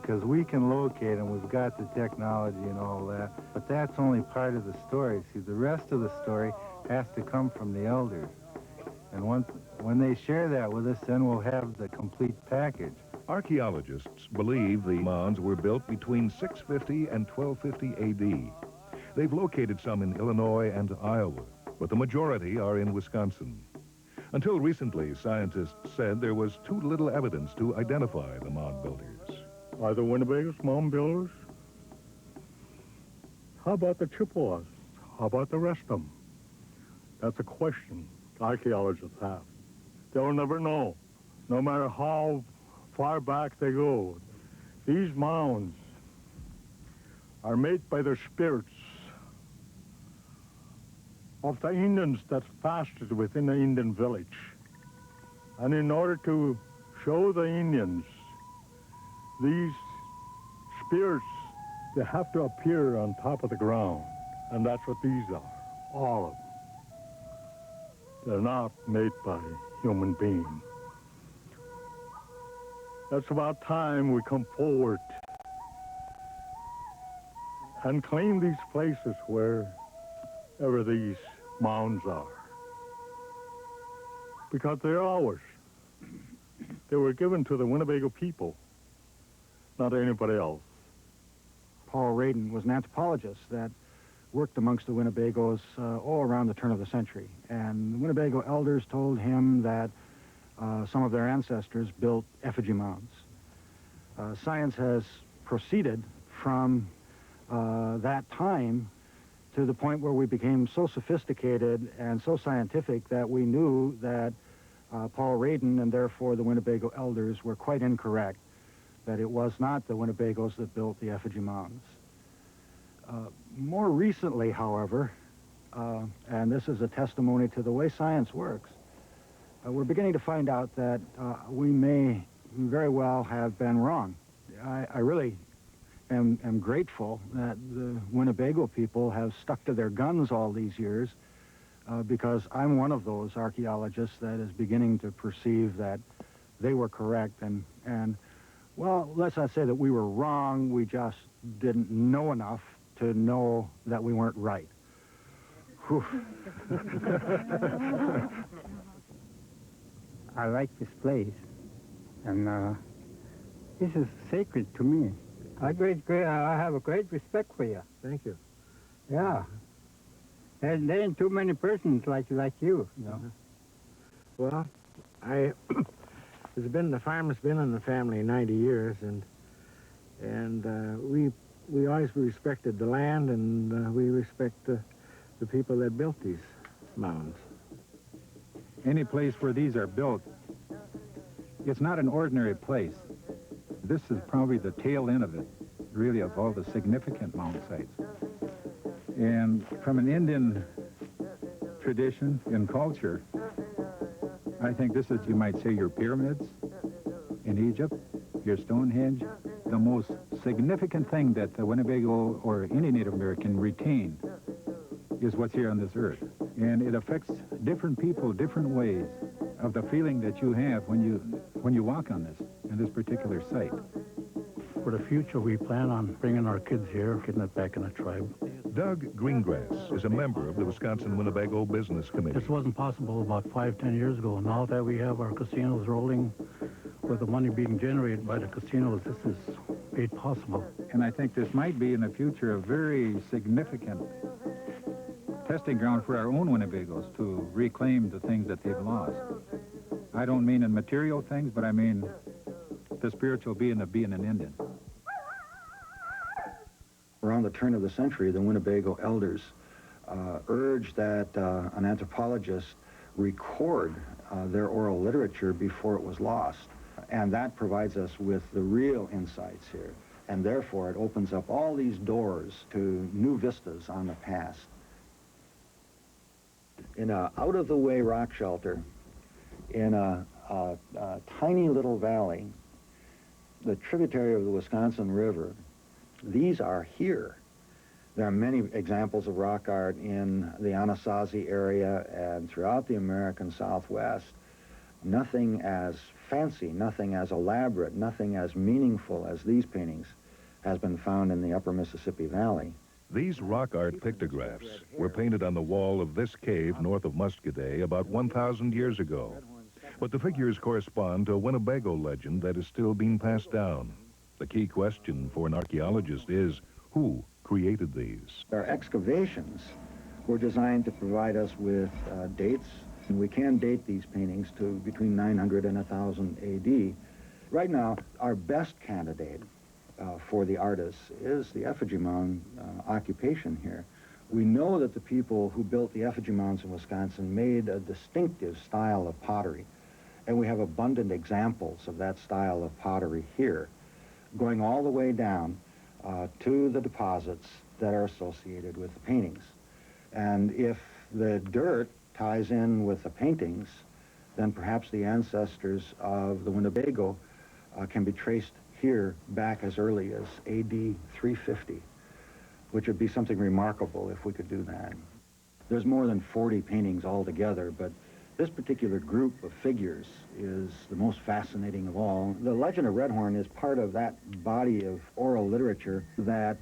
because we can locate them. We've got the technology and all that. But that's only part of the story. See, the rest of the story has to come from the elders. And when they share that with us, then we'll have the complete package. Archaeologists believe the mounds were built between 650 and 1250 A.D. They've located some in Illinois and Iowa, but the majority are in Wisconsin. Until recently, scientists said there was too little evidence to identify the mound builders. Are the Winnebagos mound builders? How about the Chippewas? How about the rest of them? That's a question archaeologists have. They'll never know, no matter how far back they go. These mounds are made by the spirits of the Indians that fasted within the Indian village. And in order to show the Indians these spirits, they have to appear on top of the ground. And that's what these are, all of them. They're not made by human beings. It's about time we come forward and claim these places wherever these mounds are. Because they're ours. They were given to the Winnebago people, not anybody else. Paul Radin was an anthropologist that worked amongst the Winnebagos all around the turn of the century. And the Winnebago elders told him that some of their ancestors built effigy mounds. Science has proceeded from that time to the point where we became so sophisticated and so scientific that we knew that Paul Radin and therefore the Winnebago elders were quite incorrect, that it was not the Winnebagos that built the effigy mounds. More recently, however, and this is a testimony to the way science works, we're beginning to find out that we may very well have been wrong. I really am grateful that the Winnebago people have stuck to their guns all these years, because I'm one of those archaeologists that is beginning to perceive that they were correct, and well, let's not say that we were wrong, we just didn't know enough to know that we weren't right. I like this place, and this is sacred to me. I have a great respect for you. Thank you. Yeah. And there ain't too many persons like you know. Well, the farm's been in the family 90 years, and we always respected the land, and we respect the people that built these mounds. Any place where these are built, it's not an ordinary place. This is probably the tail end of it, really, of all the significant mound sites. And from an Indian tradition and culture, I think this is, you might say, your pyramids in Egypt, your Stonehenge. The most significant thing that the Winnebago or any Native American retain is what's here on this earth. And it affects different people different ways of the feeling that you have when you walk on this particular site. For the future, we plan on bringing our kids here, getting it back in the tribe. Doug Greengrass is a member of the Wisconsin Winnebago Business Committee. This wasn't possible about 5-10 years ago. Now that we have our casinos rolling with the money being generated by the casinos, this is made possible. And I think this might be in the future a very significant testing ground for our own Winnebagos to reclaim the things that they've lost. I don't mean in material things, but I mean the spiritual being of being an Indian. Around the turn of the century, the Winnebago elders urged that an anthropologist record their oral literature before it was lost. And that provides us with the real insights here. And therefore, it opens up all these doors to new vistas on the past. In an out-of-the-way rock shelter, in a tiny little valley, the tributary of the Wisconsin River, these are here. There are many examples of rock art in the Anasazi area and throughout the American Southwest. Nothing as fancy, nothing as elaborate, nothing as meaningful as these paintings has been found in the upper Mississippi Valley. These rock art pictographs were painted on the wall of this cave north of Muscoda about 1,000 years ago. But the figures correspond to a Winnebago legend that is still being passed down. The key question for an archaeologist is, who created these? Our excavations were designed to provide us with dates, and we can date these paintings to between 900 and 1000 AD. Right now, our best candidate for the artists is the effigy mound occupation here. We know that the people who built the effigy mounds in Wisconsin made a distinctive style of pottery, and we have abundant examples of that style of pottery here, going all the way down to the deposits that are associated with the paintings. And if the dirt ties in with the paintings, then perhaps the ancestors of the Winnebago can be traced here back as early as AD 350, which would be something remarkable if we could do that. There's more than 40 paintings altogether, but this particular group of figures is the most fascinating of all. The legend of Redhorn is part of that body of oral literature that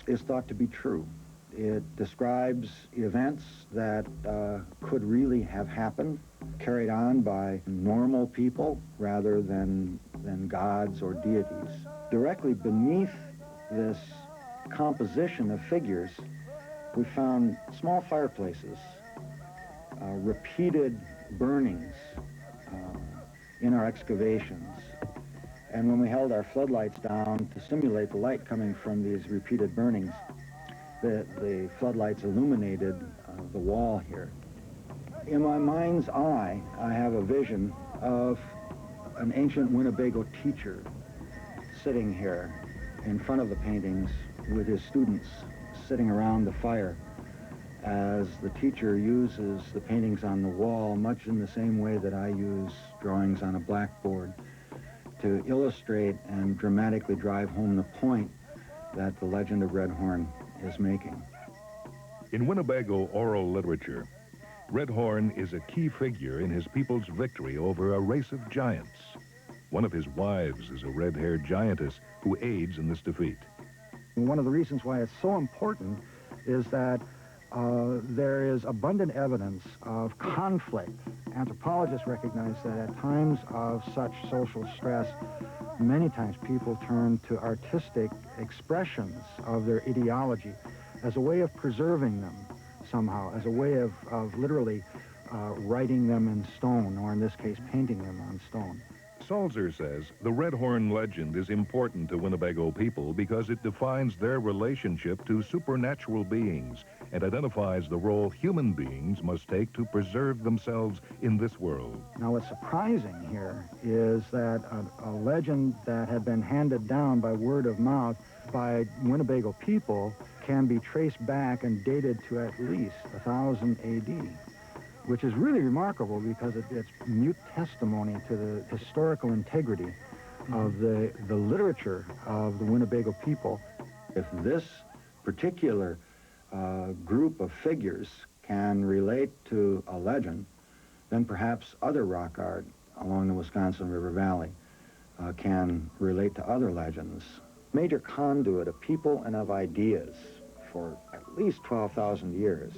is thought to be true. It describes events that could really have happened, carried on by normal people rather than gods or deities. Directly beneath this composition of figures, we found small fireplaces, repeated burnings in our excavations. And when we held our floodlights down to simulate the light coming from these repeated burnings, the floodlights illuminated the wall here. In my mind's eye, I have a vision of an ancient Winnebago teacher sitting here in front of the paintings with his students sitting around the fire as the teacher uses the paintings on the wall much in the same way that I use drawings on a blackboard to illustrate and dramatically drive home the point that the legend of Redhorn is making. In Winnebago oral literature, Redhorn is a key figure in his people's victory over a race of giants. One of his wives is a red-haired giantess who aids in this defeat. One of the reasons why it's so important is that there is abundant evidence of conflict. Anthropologists recognize that at times of such social stress, many times people turn to artistic expressions of their ideology as a way of preserving them somehow, as a way of literally writing them in stone, or in this case, painting them on stone. Salzer says the Redhorn legend is important to Winnebago people because it defines their relationship to supernatural beings and identifies the role human beings must take to preserve themselves in this world. Now, what's surprising here is that a legend that had been handed down by word of mouth by Winnebago people can be traced back and dated to at least 1000 AD. Which is really remarkable because it's mute testimony to the historical integrity of the literature of the Winnebago people. If this particular group of figures can relate to a legend, then perhaps other rock art along the Wisconsin River Valley can relate to other legends. Major conduit of people and of ideas for at least 12,000 years.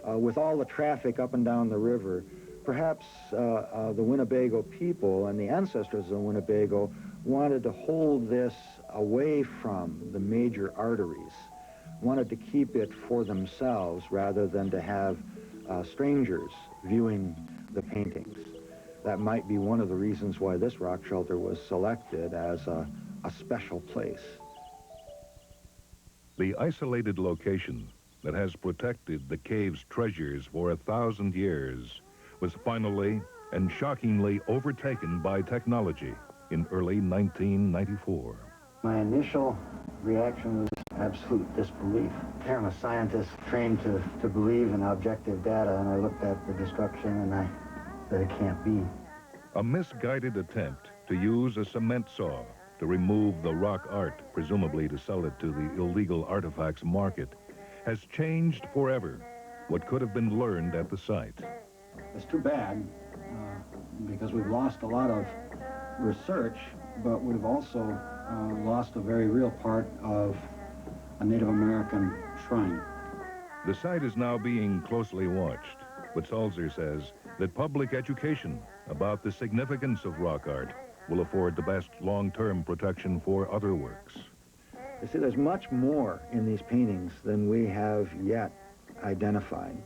With all the traffic up and down the river, perhaps the Winnebago people and the ancestors of the Winnebago wanted to hold this away from the major arteries, wanted to keep it for themselves rather than to have strangers viewing the paintings. That might be one of the reasons why this rock shelter was selected as a special place. The isolated location that has protected the cave's treasures for 1,000 years was finally and shockingly overtaken by technology in early 1994. My initial reaction was absolute disbelief. I'm a scientist trained to believe in objective data, and I looked at the destruction and I said it can't be. A misguided attempt to use a cement saw to remove the rock art, presumably to sell it to the illegal artifacts market, has changed forever what could have been learned at the site. It's too bad because we've lost a lot of research, but would have also lost a very real part of a Native American shrine. The site is now being closely watched, but Sulzer says that public education about the significance of rock art will afford the best long-term protection for other works. You see, there's much more in these paintings than we have yet identified.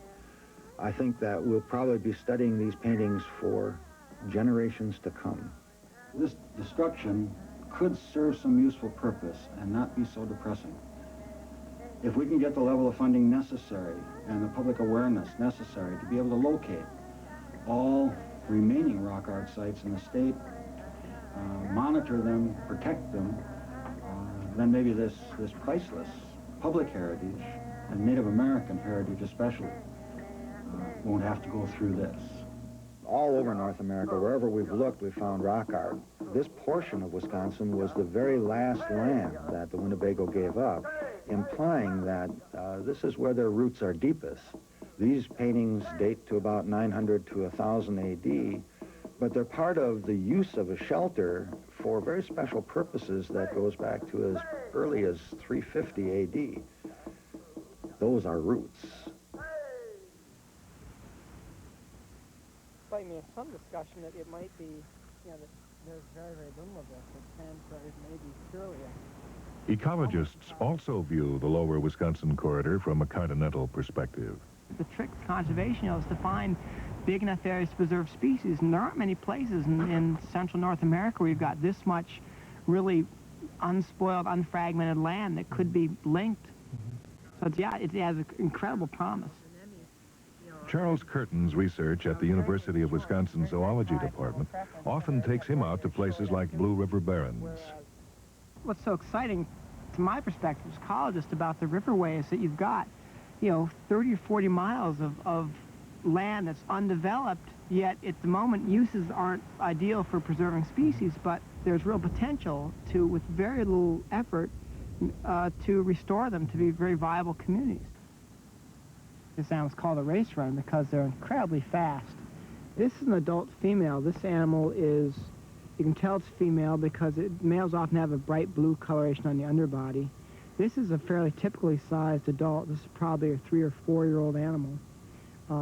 I think that we'll probably be studying these paintings for generations to come. This destruction could serve some useful purpose and not be so depressing. If we can get the level of funding necessary and the public awareness necessary to be able to locate all remaining rock art sites in the state, monitor them, protect them, then maybe this priceless public heritage, and Native American heritage especially, won't have to go through this. All over North America, wherever we've looked, we've found rock art. This portion of Wisconsin was the very last land that the Winnebago gave up, implying that this is where their roots are deepest. These paintings date to about 900 to 1000 AD, but they're part of the use of a shelter for very special purposes that goes back to as early as 350 AD. Those are roots. I mean, some discussion that it might be, you know, that there's very, very little of this, that sand prairies may be purely Ecologists also view the lower Wisconsin corridor from a continental perspective. The trick with conservation is to find big enough areas to preserve species, and there aren't many places in central North America where you've got this much really unspoiled, unfragmented land that could be linked. So it's, yeah, it has an incredible promise. Charles Curtin's research at the University of Wisconsin Zoology Department often takes him out to places like Blue River Barrens. What's so exciting, to my perspective as a ecologist, about the riverways that you've got, you know, 30 or 40 miles of land that's undeveloped, yet at the moment uses aren't ideal for preserving species, but there's real potential to, with very little effort, to restore them to be very viable communities. This animal's called a race run because they're incredibly fast. This is an adult female. This animal is, you can tell it's female because males often have a bright blue coloration on the underbody. This is a fairly typically sized adult. This is probably a 3 or 4 year old animal.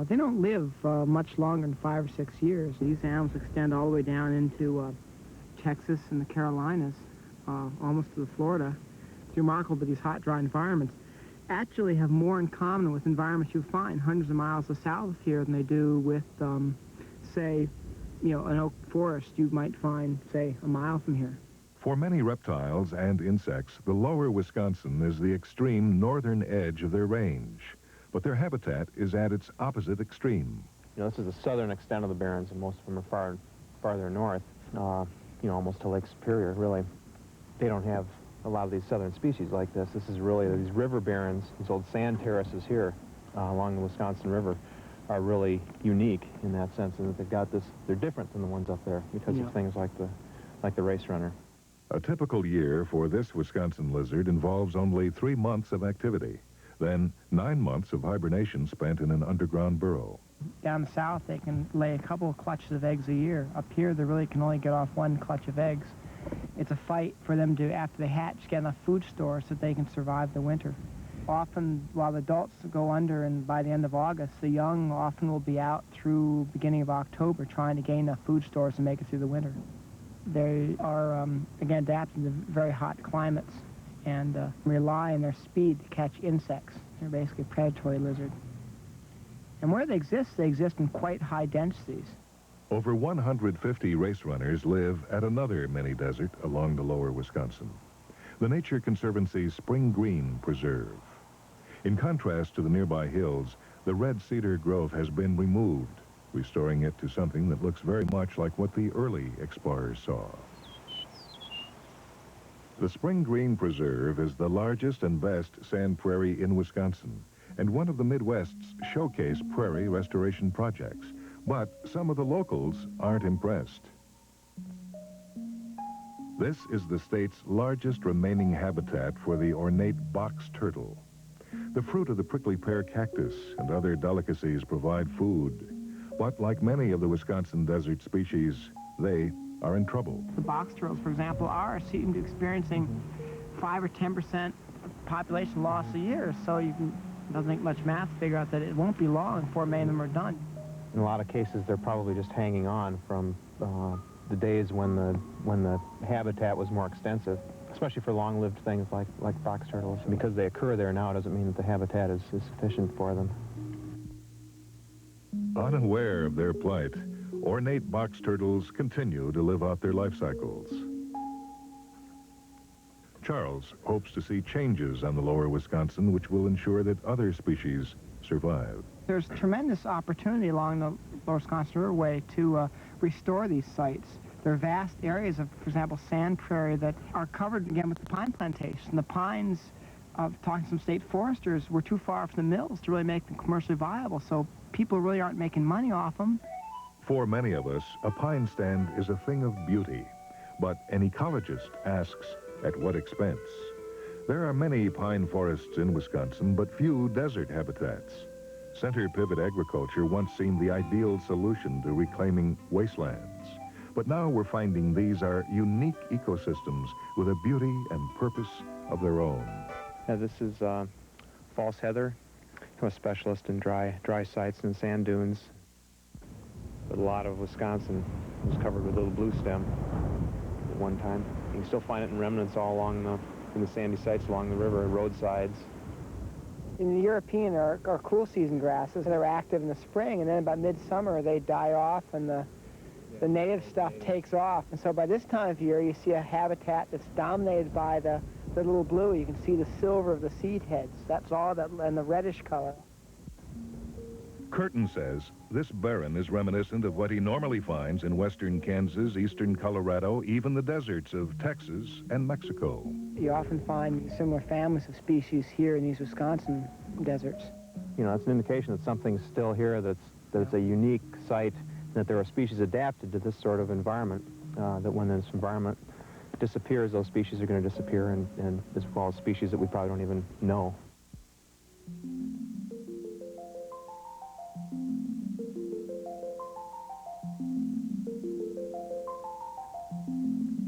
They don't live much longer than 5 or 6 years. These animals extend all the way down into Texas and the Carolinas, almost to Florida. It's remarkable that these hot, dry environments actually have more in common with environments you find hundreds of miles south of here than they do with, say, you know, an oak forest you might find, say, a mile from here. For many reptiles and insects, the lower Wisconsin is the extreme northern edge of their range, but their habitat is at its opposite extreme. You know, this is the southern extent of the Barrens, and most of them are farther north, you know, almost to Lake Superior, really. They don't have a lot of these southern species like this. This is really, these river barrens, these old sand terraces here along the Wisconsin River are really unique in that sense, and that they've got this, they're different than the ones up there because of things like the race runner. A typical year for this Wisconsin lizard involves only 3 months of activity, then 9 months of hibernation spent in an underground burrow. Down south, they can lay a couple of clutches of eggs a year. Up here, they really can only get off 1 clutch of eggs. It's a fight for them to, after they hatch, get enough food stores so that they can survive the winter. Often, while the adults go under, and by the end of August, the young often will be out through beginning of October trying to gain enough food stores to make it through the winter. They are, again, adapted to very hot climates and rely on their speed to catch insects. They're basically a predatory lizard. And where they exist in quite high densities. Over 150 race runners live at another mini-desert along the lower Wisconsin, the Nature Conservancy's Spring Green Preserve. In contrast to the nearby hills, the red cedar growth has been removed, restoring it to something that looks very much like what the early explorers saw. The Spring Green Preserve is the largest and best sand prairie in Wisconsin, and one of the Midwest's showcase prairie restoration projects. But some of the locals aren't impressed. This is the state's largest remaining habitat for the ornate box turtle. The fruit of the prickly pear cactus and other delicacies provide food. But like many of the Wisconsin desert species, they are in trouble. The box turtles, for example, seem to be experiencing 5 or 10% population loss a year. So you can, it doesn't take much math to figure out that it won't be long before many of them are done. In a lot of cases, they're probably just hanging on from the days when the habitat was more extensive, especially for long-lived things like box turtles. And because they occur there now doesn't mean that the habitat is sufficient for them. Unaware of their plight, ornate box turtles continue to live out their life cycles. Charles hopes to see changes on the lower Wisconsin which will ensure that other species survive. There's tremendous opportunity along the Lower Wisconsin Riverway to restore these sites. There are vast areas of, for example, sand prairie that are covered again with the pine plantation. The pines, talking to some state foresters, were too far from the mills to really make them commercially viable, so people really aren't making money off them. For many of us, a pine stand is a thing of beauty, but an ecologist asks, at what expense? There are many pine forests in Wisconsin, but few desert habitats. Center pivot agriculture once seemed the ideal solution to reclaiming wastelands. But now we're finding these are unique ecosystems with a beauty and purpose of their own. Yeah, this is false heather. I'm a specialist in dry sites and sand dunes. But a lot of Wisconsin was covered with little blue stem at one time. You can still find it in remnants all along in the sandy sites along the river, roadsides. In the European are cool season grasses. They're active in the spring, and then about midsummer they die off and the native stuff takes off. And so by this time of year you see a habitat that's dominated by the little blue. You can see the silver of the seed heads. That's all that, and the reddish color. Curtin says this barren is reminiscent of what he normally finds in western Kansas, eastern Colorado, even the deserts of Texas and Mexico. You often find similar families of species here in these Wisconsin deserts. You know, that's an indication that something's still here, that it's a unique site, and that there are species adapted to this sort of environment, that when this environment disappears, those species are going to disappear, and as well as species that we probably don't even know.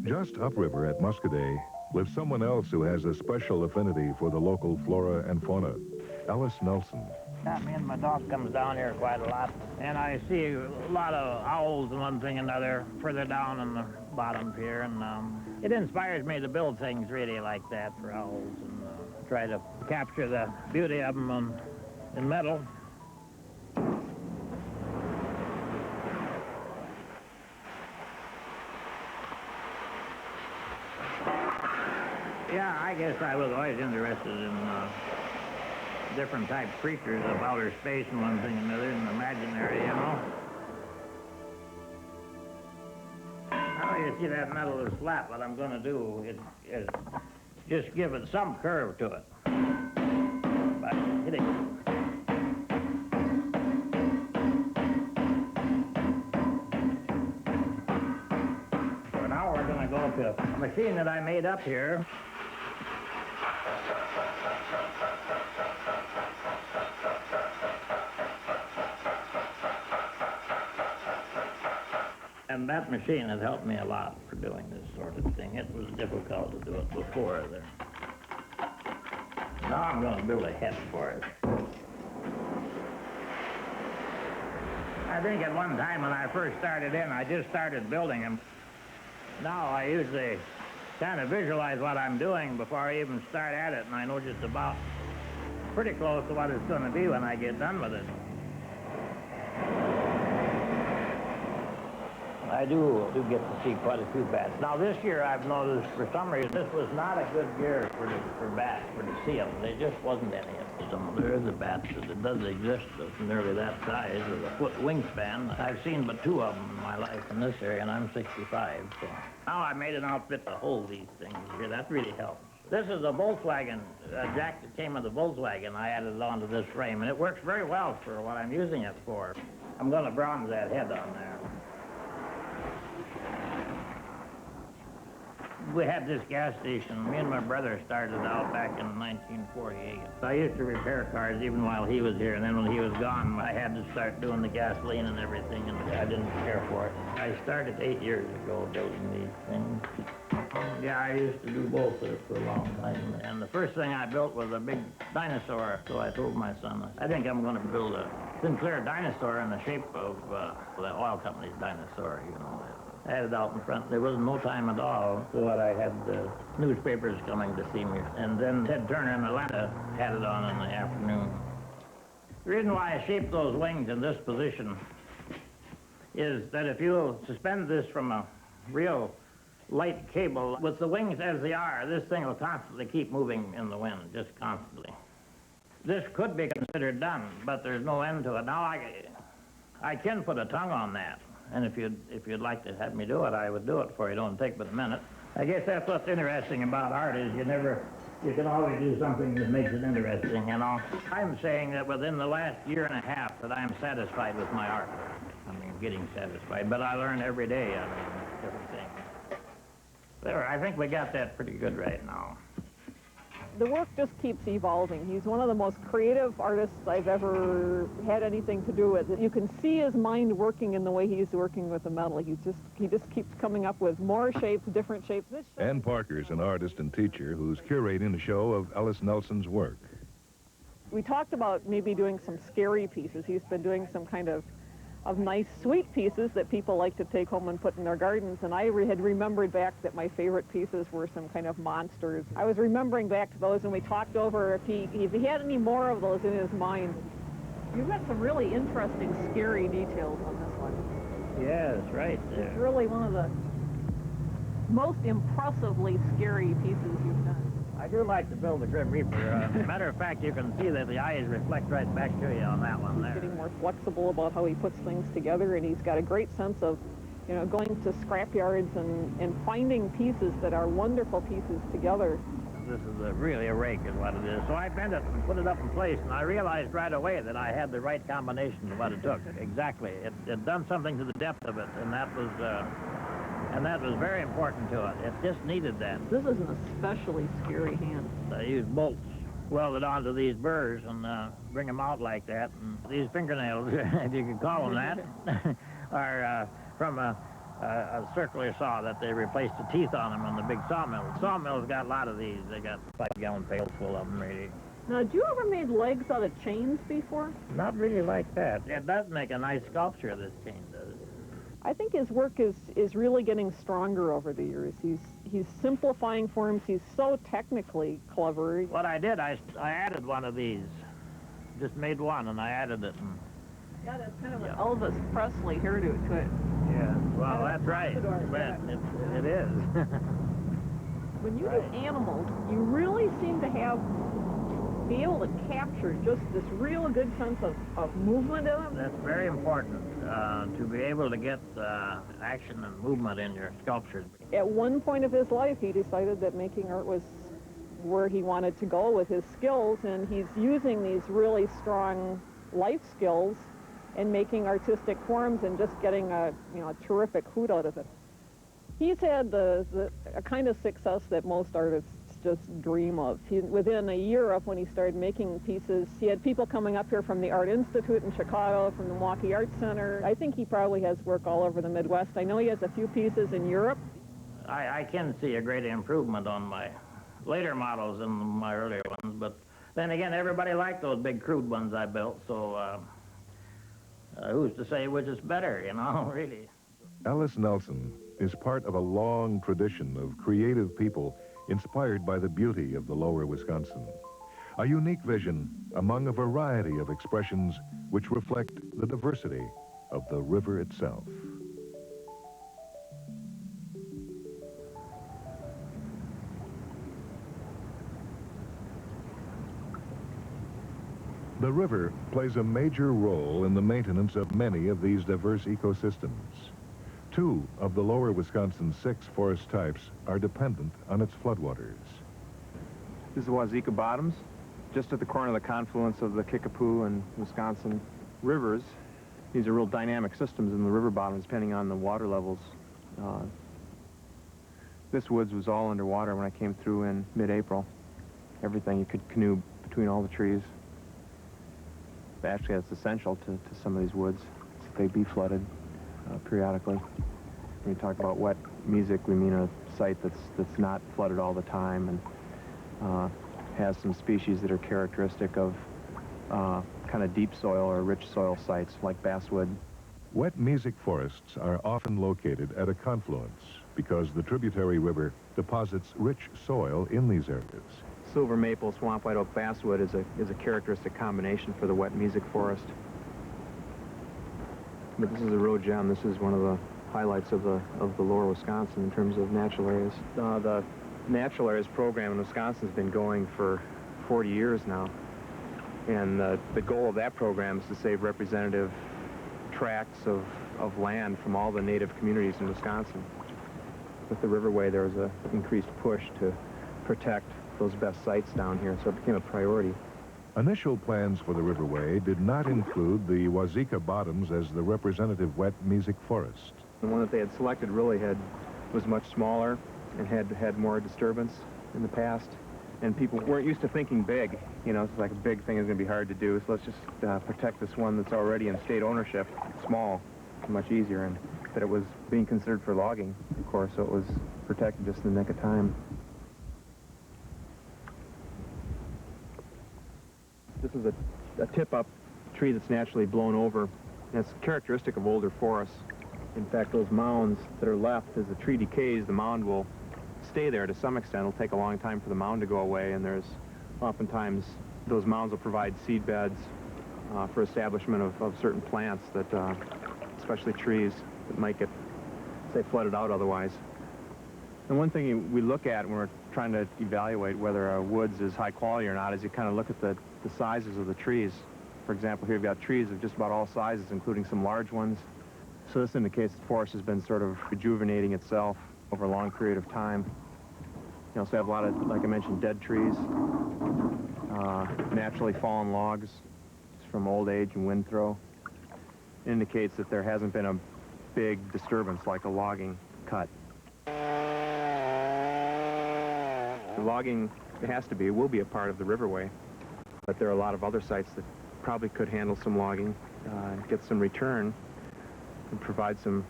Just upriver at Muscadet lives someone else who has a special affinity for the local flora and fauna, Ellis Nelson. Me and my dog comes down here quite a lot, and I see a lot of owls and one thing and another further down in the bottom here, and it inspires me to build things really like that for owls and try to capture the beauty of them in metal. Yeah, I guess I was always interested in different type creatures of outer space and one thing and another, and imaginary, you know. Now you see that metal is flat. What I'm going to do is just give it some curve to it. By hitting. So now we're going to go to a machine that I made up here. And that machine has helped me a lot for doing this sort of thing. It was difficult to do it before there. Now I'm going to build a head for it. I think at one time when I first started in, I just started building them. Now I usually kind of visualize what I'm doing before I even start at it, and I know just about pretty close to what it's going to be when I get done with it. I do get to see quite a few bats. Now this year I've noticed for some reason this was not a good year for bats, to see them. There just wasn't any of them. There is a bat that does exist that's nearly that size with a foot wingspan. I've seen but 2 of them in my life in this area, and I'm 65. So now I made an outfit to hold these things here. That really helps. This is a Volkswagen jack that came with the Volkswagen. I added it onto this frame, and it works very well for what I'm using it for. I'm going to bronze that head on there. We had this gas station. Me and my brother started out back in 1948. I used to repair cars even while he was here, and then when he was gone, I had to start doing the gasoline and everything, and I didn't care for it. I started 8 years ago building these things. Yeah, I used to do both for a long time. And the first thing I built was a big dinosaur, so I told my son, I think I'm going to build a Sinclair dinosaur in the shape of the oil company's dinosaur, you know. I had it out in front. There wasn't no time at all. So I had newspapers coming to see me. And then Ted Turner in Atlanta had it on in the afternoon. The reason why I shaped those wings in this position is that if you suspend this from a real light cable, with the wings as they are, this thing will constantly keep moving in the wind, just constantly. This could be considered done, but there's no end to it. Now I can put a tongue on that. And if you'd like to have me do it, I would do it for you. It don't take but a minute. I guess that's what's interesting about art is you can always do something that makes it interesting, you know. I'm saying that within the last year and a half that I'm satisfied with my art. I mean, getting satisfied, but I learn every day, I mean, different things. There, I think we got that pretty good right now. The work just keeps evolving. He's one of the most creative artists I've ever had anything to do with. You can see his mind working in the way he's working with the metal. He just keeps coming up with more shapes, different shapes. Ann Parker's an artist and teacher who's curating a show of Ellis Nelson's work. We talked about maybe doing some scary pieces. He's been doing some kind of nice, sweet pieces that people like to take home and put in their gardens, and I had remembered back that my favorite pieces were some kind of monsters. I was remembering back to those, and we talked over if he had any more of those in his mind. You've got some really interesting, scary details on this one. Yes, right there. It's really one of the most impressively scary pieces you've done. I do like to build the Grim Reaper. Matter of fact, you can see that the eyes reflect right back to you on that one there. He's getting more flexible about how he puts things together, and he's got a great sense of, you know, going to scrap yards and finding pieces that are wonderful pieces together. This is really a rake is what it is. So I bent it and put it up in place, and I realized right away that I had the right combination of what it took. Exactly. It done something to the depth of it, and that was very important to it. It just needed that. This is an especially scary hand. I used bolts welded onto these burrs and bring them out like that. And these fingernails, if you could call them that, are from a circular saw that they replaced the teeth on them in the big sawmill. Sawmills got a lot of these. They got 5-gallon pails full of them, really. Now, did you ever made legs out of chains before? Not really like that. It does make a nice sculpture, this chain does. I think his work is really getting stronger over the years. He's simplifying forms. He's so technically clever. What I did, I added one of these. Just made one, and I added it. And yeah, that's kind of an Elvis Presley hairdo to it. Yeah, well, that's right. It is. When you do animals, you really seem to be able to capture just this real good sense of movement in them. That's very important, to be able to get action and movement in your sculptures. At one point of his life, he decided that making art was where he wanted to go with his skills, and he's using these really strong life skills and making artistic forms and just getting a terrific hoot out of it. He's had a kind of success that most artists just dream of. Within a year of when he started making pieces, he had people coming up here from the Art Institute in Chicago, from the Milwaukee Art Center. I think he probably has work all over the Midwest. I know he has a few pieces in Europe. I can see a great improvement on my later models than my earlier ones, but then again, everybody liked those big crude ones I built, so who's to say which is better, you know, really. Ellis Nelson is part of a long tradition of creative people inspired by the beauty of the lower Wisconsin. A unique vision among a variety of expressions which reflect the diversity of the river itself. The river plays a major role in the maintenance of many of these diverse ecosystems. 2 of the lower Wisconsin's 6 forest types are dependent on its floodwaters. This is Wazeeka Bottoms, just at the corner of the confluence of the Kickapoo and Wisconsin rivers. These are real dynamic systems in the river bottoms, depending on the water levels. This woods was all underwater when I came through in mid-April. Everything, you could canoe between all the trees. But actually, that's essential to some of these woods. That they be flooded periodically. When we talk about wet music, we mean a site that's not flooded all the time and has some species that are characteristic of kind of deep soil or rich soil sites like basswood. Wet music forests are often located at a confluence because the tributary river deposits rich soil in these areas. Silver maple, swamp white oak, basswood is a characteristic combination for the wet music forest. But this is a real gem. This is one of the highlights of the lower Wisconsin in terms of natural areas. The natural areas program in Wisconsin has been going for 40 years now. And the goal of that program is to save representative tracts of land from all the native communities in Wisconsin. With the Riverway, there was an increased push to protect those best sites down here, so it became a priority. Initial plans for the Riverway did not include the Wazeeka Bottoms as the representative wet music forest. The one that they had selected really was much smaller and had more disturbance in the past. And people weren't used to thinking big. You know, it's like a big thing is going to be hard to do, so let's just protect this one that's already in state ownership. Small, much easier, but it was being considered for logging, of course, so it was protected just in the nick of time. This is a tip-up tree that's naturally blown over, and it's characteristic of older forests. In fact, those mounds that are left, as the tree decays, the mound will stay there to some extent. It'll take a long time for the mound to go away, and there's oftentimes those mounds will provide seed beds for establishment of certain plants that, especially trees, that might get, say, flooded out otherwise. And one thing we look at when we're trying to evaluate whether a woods is high quality or not is you kind of look at the sizes of the trees. For example, here you've got trees of just about all sizes, including some large ones. So this indicates the forest has been sort of rejuvenating itself over a long period of time. You also have a lot of, like I mentioned, dead trees, naturally fallen logs from old age and wind throw. It indicates that there hasn't been a big disturbance like a logging cut. The logging will be a part of the Riverway, but there are a lot of other sites that probably could handle some logging, get some return, and provide some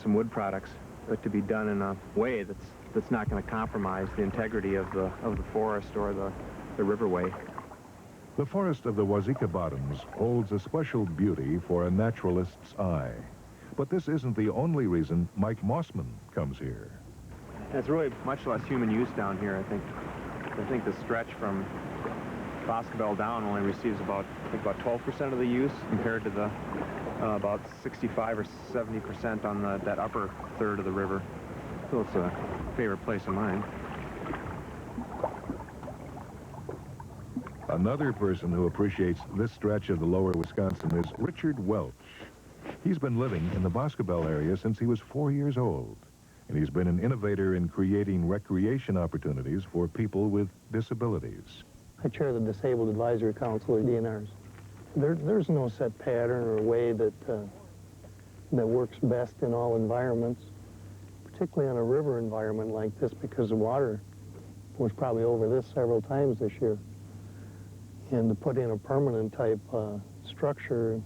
wood products, but to be done in a way that's not going to compromise the integrity of the forest or the Riverway. The forest of the Wazeeka Bottoms holds a special beauty for a naturalist's eye. But this isn't the only reason Mike Mossman comes here. It's really much less human use down here, I think. I think the stretch from Boscobel down only receives about 12% of the use compared to the about 65 or 70% on that upper third of the river. So it's a favorite place of mine. Another person who appreciates this stretch of the lower Wisconsin is Richard Welch. He's been living in the Boscobel area since he was 4 years old, and he's been an innovator in creating recreation opportunities for people with disabilities. I chair the Disabled Advisory Council, or DNRs. There's no set pattern or way that works best in all environments, particularly on a river environment like this, because the water was probably over this several times this year. And to put in a permanent type structure,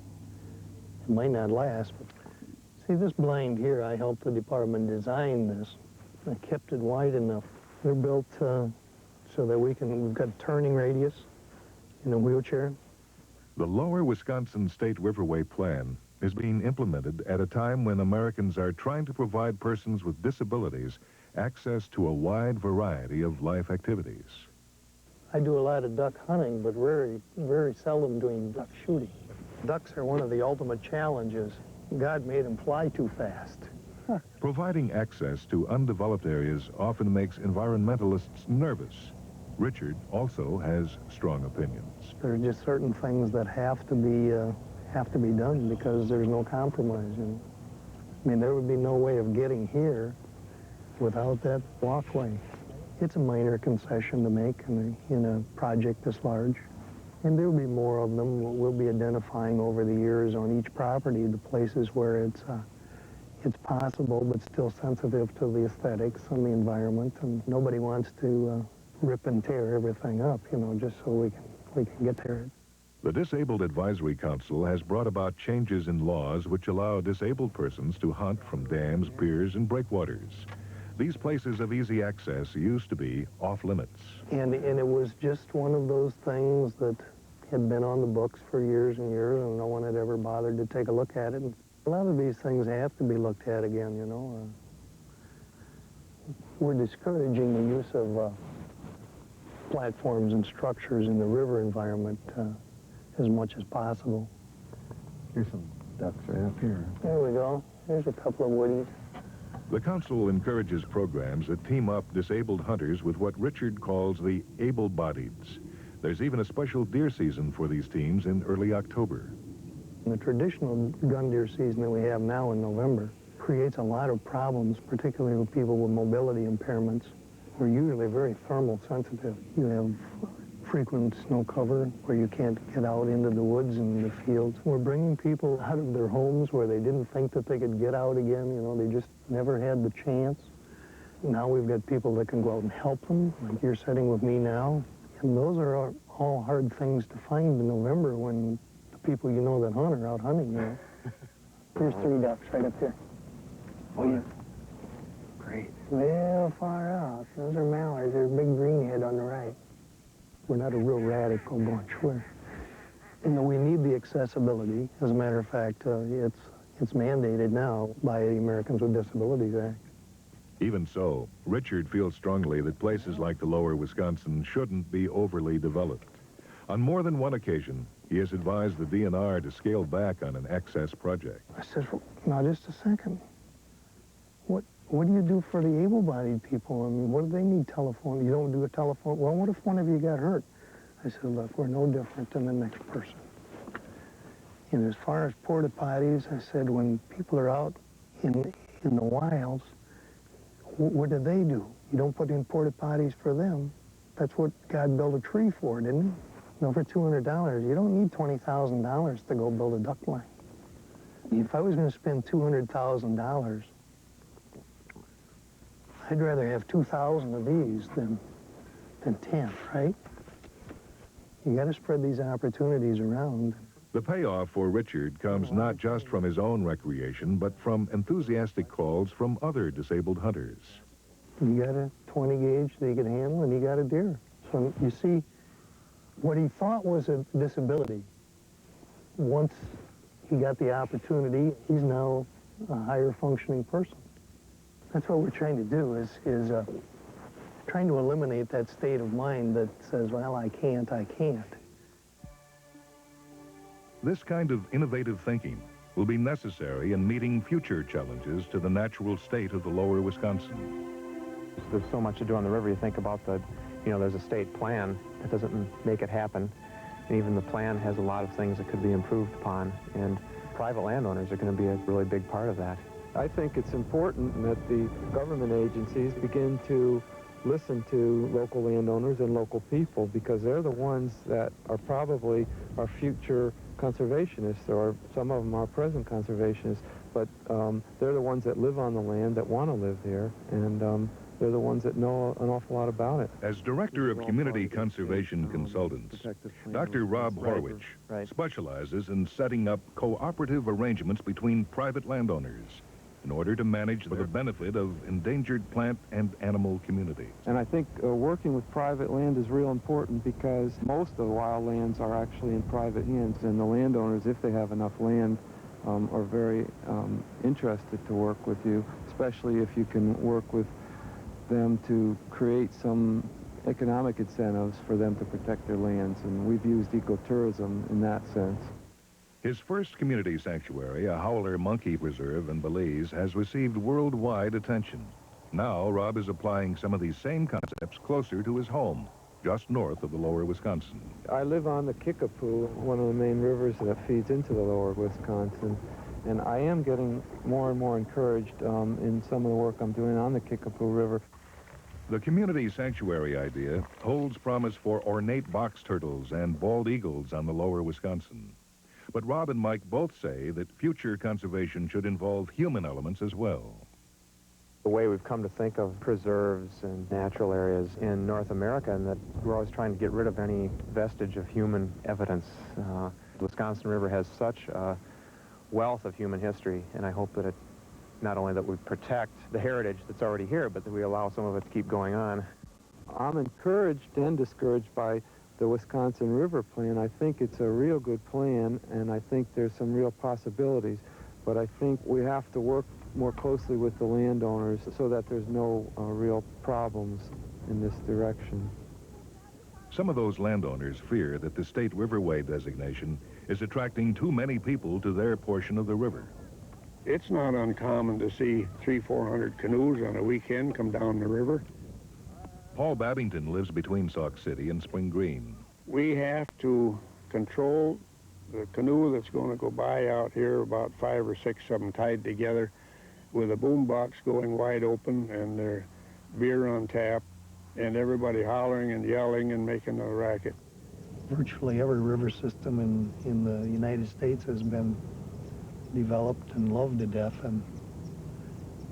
it might not last. But see, this blind here, I helped the department design this. I kept it wide enough. They're built so that we've got turning radius in a wheelchair. The Lower Wisconsin State Riverway Plan is being implemented at a time when Americans are trying to provide persons with disabilities access to a wide variety of life activities. I do a lot of duck hunting, but very, very seldom doing duck shooting. Ducks are one of the ultimate challenges. God made them fly too fast. Providing access to undeveloped areas often makes environmentalists nervous. Richard also has strong opinions. There are just certain things that have to be done because there's no compromise. And I mean, there would be no way of getting here without that walkway. It's a minor concession to make in a project this large. And there will be more of them. We'll be identifying over the years on each property the places where it's possible, but still sensitive to the aesthetics and the environment, and nobody wants to rip and tear everything up, you know, just so we can get there. The Disabled Advisory Council has brought about changes in laws which allow disabled persons to hunt from dams, piers, and breakwaters. These places of easy access used to be off-limits. And it was just one of those things that had been on the books for years and years, and no one had ever bothered to take a look at it. And a lot of these things have to be looked at again, you know. We're discouraging the use of platforms and structures in the river environment as much as possible. Here's some ducks right up here. There we go. There's a couple of woodies. The council encourages programs that team up disabled hunters with what Richard calls the able-bodieds. There's even a special deer season for these teams in early October. The traditional gun deer season that we have now in November creates a lot of problems, particularly with people with mobility impairments. We're usually very thermal sensitive. You have frequent snow cover where you can't get out into the woods and the fields. We're bringing people out of their homes where they didn't think that they could get out again. You know, they just never had the chance. Now we've got people that can go out and help them, like you're sitting with me now. And those are all hard things to find in November when the people you know that hunt are out hunting, you know. There's 3 ducks right up here. Oh, yeah. Great. Well far out. Those are mallards. There's a big greenhead on the right. We're not a real radical bunch. We need the accessibility. As a matter of fact, it's mandated now by the Americans with Disabilities Act. Even so, Richard feels strongly that places like the lower Wisconsin shouldn't be overly developed. On more than one occasion, he has advised the DNR to scale back on an excess project. I said, well, now just a second. What do you do for the able-bodied people? I mean, what do they need telephone? You don't do a telephone? Well, what if one of you got hurt? I said, look, we're no different than the next person. And as far as porta potties, I said, when people are out in the wilds, what do? You don't put in porta potties for them. That's what God built a tree for, didn't he? You know, for $200, you don't need $20,000 to go build a duck line. If I was going to spend $200,000, I'd rather have 2,000 of these than 10, right? You got to spread these opportunities around. The payoff for Richard comes not just from his own recreation, but from enthusiastic calls from other disabled hunters. You got a 20 gauge that he could handle, and he got a deer. So you see, what he thought was a disability, once he got the opportunity, he's now a higher functioning person. That's what we're trying to do, is trying to eliminate that state of mind that says, well, I can't. This kind of innovative thinking will be necessary in meeting future challenges to the natural state of the lower Wisconsin. There's so much to do on the river. You think about there's a state plan that doesn't make it happen. And even the plan has a lot of things that could be improved upon. And private landowners are going to be a really big part of that. I think it's important that the government agencies begin to listen to local landowners and local people, because they're the ones that are probably our future conservationists, or some of them are present conservationists, but they're the ones that live on the land, that want to live there, and they're the ones that know an awful lot about it. As Director of Community Conservation Consultants, Dr. Rob Horwich specializes in setting up cooperative arrangements between private landowners in order to manage for the benefit of endangered plant and animal communities. And I think working with private land is real important, because most of the wild lands are actually in private hands, and the landowners, if they have enough land, are very interested to work with you, especially if you can work with them to create some economic incentives for them to protect their lands. And we've used ecotourism in that sense. His first community sanctuary, a howler monkey preserve in Belize, has received worldwide attention. Now, Rob is applying some of these same concepts closer to his home, just north of the lower Wisconsin. I live on the Kickapoo, one of the main rivers that feeds into the lower Wisconsin, and I am getting more and more encouraged in some of the work I'm doing on the Kickapoo River. The community sanctuary idea holds promise for ornate box turtles and bald eagles on the lower Wisconsin. But Rob and Mike both say that future conservation should involve human elements as well. The way we've come to think of preserves and natural areas in North America, and that we're always trying to get rid of any vestige of human evidence. The Wisconsin River has such a wealth of human history, and I hope that it, not only that we protect the heritage that's already here, but that we allow some of it to keep going on. I'm encouraged and discouraged by the Wisconsin River plan. I think it's a real good plan, and I think there's some real possibilities, but I think we have to work more closely with the landowners so that there's no real problems in this direction. Some of those landowners fear that the state riverway designation is attracting too many people to their portion of the river. It's not uncommon to see 300-400 canoes on a weekend come down the river. Paul Babington lives between Sauk City and Spring Green. We have to control the canoe that's going to go by out here, about 5 or 6 of them tied together with a boom box going wide open and their beer on tap and everybody hollering and yelling and making a racket. Virtually every river system in the United States has been developed and loved to death, and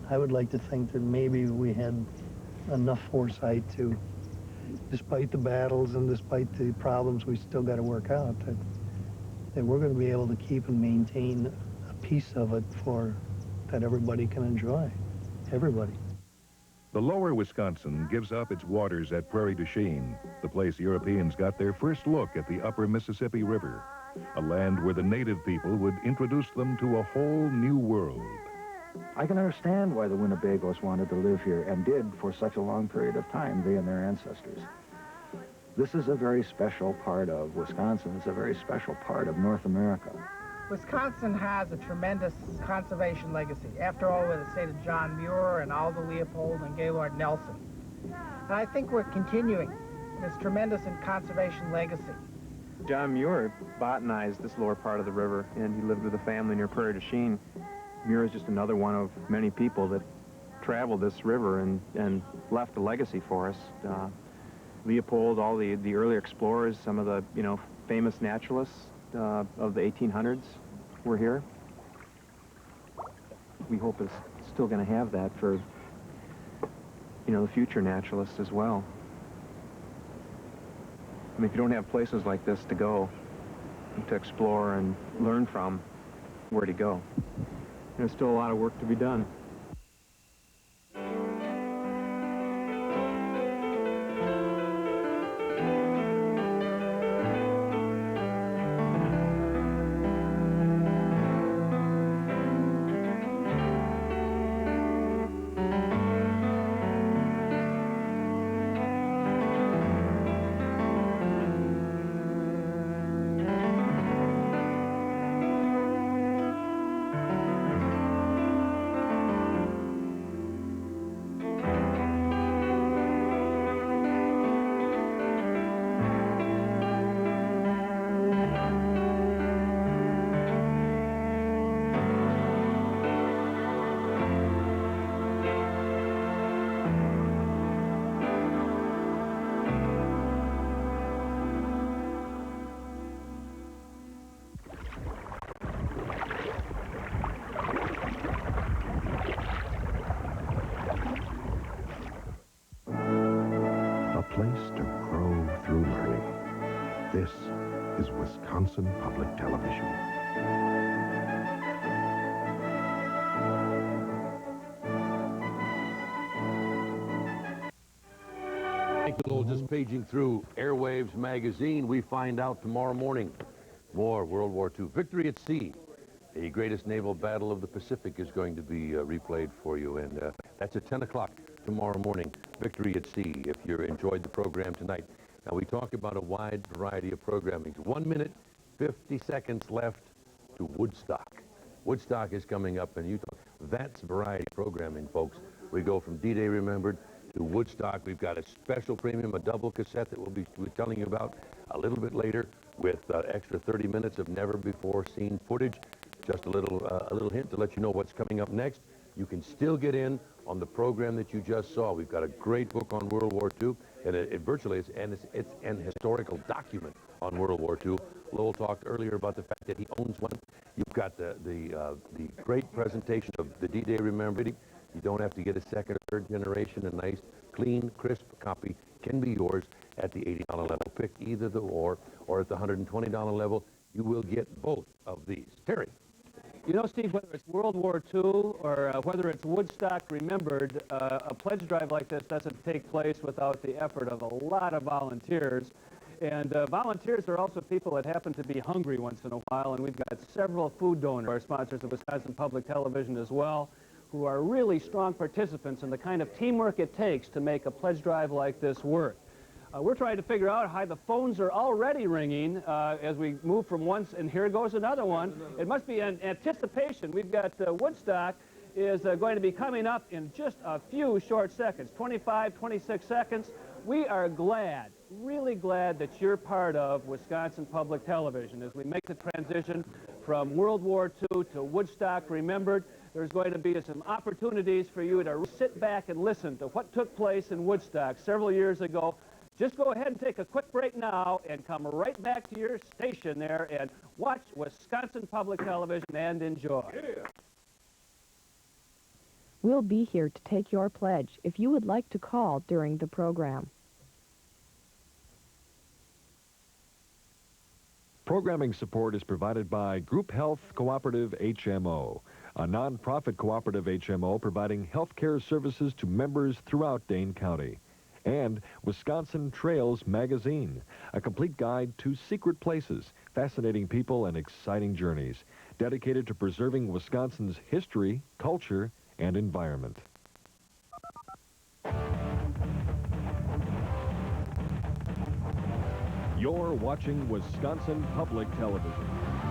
I would like to think that maybe we had enough foresight to, despite the battles and despite the problems we still got to work out, that we're going to be able to keep and maintain a piece of it that everybody can enjoy, everybody. The lower Wisconsin gives up its waters at Prairie du Chien, the place Europeans got their first look at the upper Mississippi River, a land where the native people would introduce them to a whole new world. I can understand why the Winnebagos wanted to live here, and did for such a long period of time, they and their ancestors. This is a very special part of Wisconsin. It's a very special part of North America. Wisconsin has a tremendous conservation legacy. After all, we're the state of John Muir and Aldo Leopold and Gaylord Nelson. And I think we're continuing this tremendous conservation legacy. John Muir botanized this lower part of the river, and he lived with a family near Prairie du Chien. Muir is just another one of many people that traveled this river and left a legacy for us. Leopold, all the early explorers, some of the famous naturalists of the 1800s were here. We hope it's still going to have that for the future naturalists as well. I mean, if you don't have places like this to go and to explore and learn from, where to go? There's still a lot of work to be done. This is Wisconsin Public Television. Just paging through Airwaves magazine, we find out tomorrow morning more World War II. Victory at Sea, the greatest naval battle of the Pacific, is going to be replayed for you, and that's at 10 o'clock tomorrow morning. Victory at Sea, if you enjoyed the program tonight. Now, we talk about a wide variety of programming. 1 minute, 50 seconds left to Woodstock. Woodstock is coming up in Utah. That's variety programming, folks. We go from D-Day Remembered to Woodstock. We've got a special premium, a double cassette that we'll be telling you about a little bit later, with extra 30 minutes of never-before-seen footage. Just a little hint to let you know what's coming up next. You can still get in on the program that you just saw. We've got a great book on World War II, and it virtually is, and it's an historical document on World War II Lowell talked earlier about the fact that he owns one. You've got the great presentation of the D-Day Remembered. You don't have to get a second or third generation. A nice, clean, crisp copy can be yours at the $80 level. Pick either the or at the $120 level. You will get both of these. Terry. You know, Steve, whether it's World War II or whether it's Woodstock Remembered, a pledge drive like this doesn't take place without the effort of a lot of volunteers. And volunteers are also people that happen to be hungry once in a while, and we've got several food donors, our sponsors of Wisconsin Public Television as well, who are really strong participants in the kind of teamwork it takes to make a pledge drive like this work. We're trying to figure out how the phones are already ringing as we move from one, and here goes another one. It must be an anticipation. We've got Woodstock is going to be coming up in just a few short seconds, 25, 26 seconds. We are glad, really glad that you're part of Wisconsin Public Television as we make the transition from World War II to Woodstock Remembered. There's going to be some opportunities for you to sit back and listen to what took place in Woodstock several years ago. Just go ahead and take a quick break now and come right back to your station there and watch Wisconsin Public Television and enjoy. Yeah. We'll be here to take your pledge if you would like to call during the program. Programming support is provided by Group Health Cooperative HMO, a nonprofit cooperative HMO providing health care services to members throughout Dane County. And Wisconsin Trails Magazine, a complete guide to secret places, fascinating people, and exciting journeys, dedicated to preserving Wisconsin's history, culture, and environment. You're watching Wisconsin Public Television.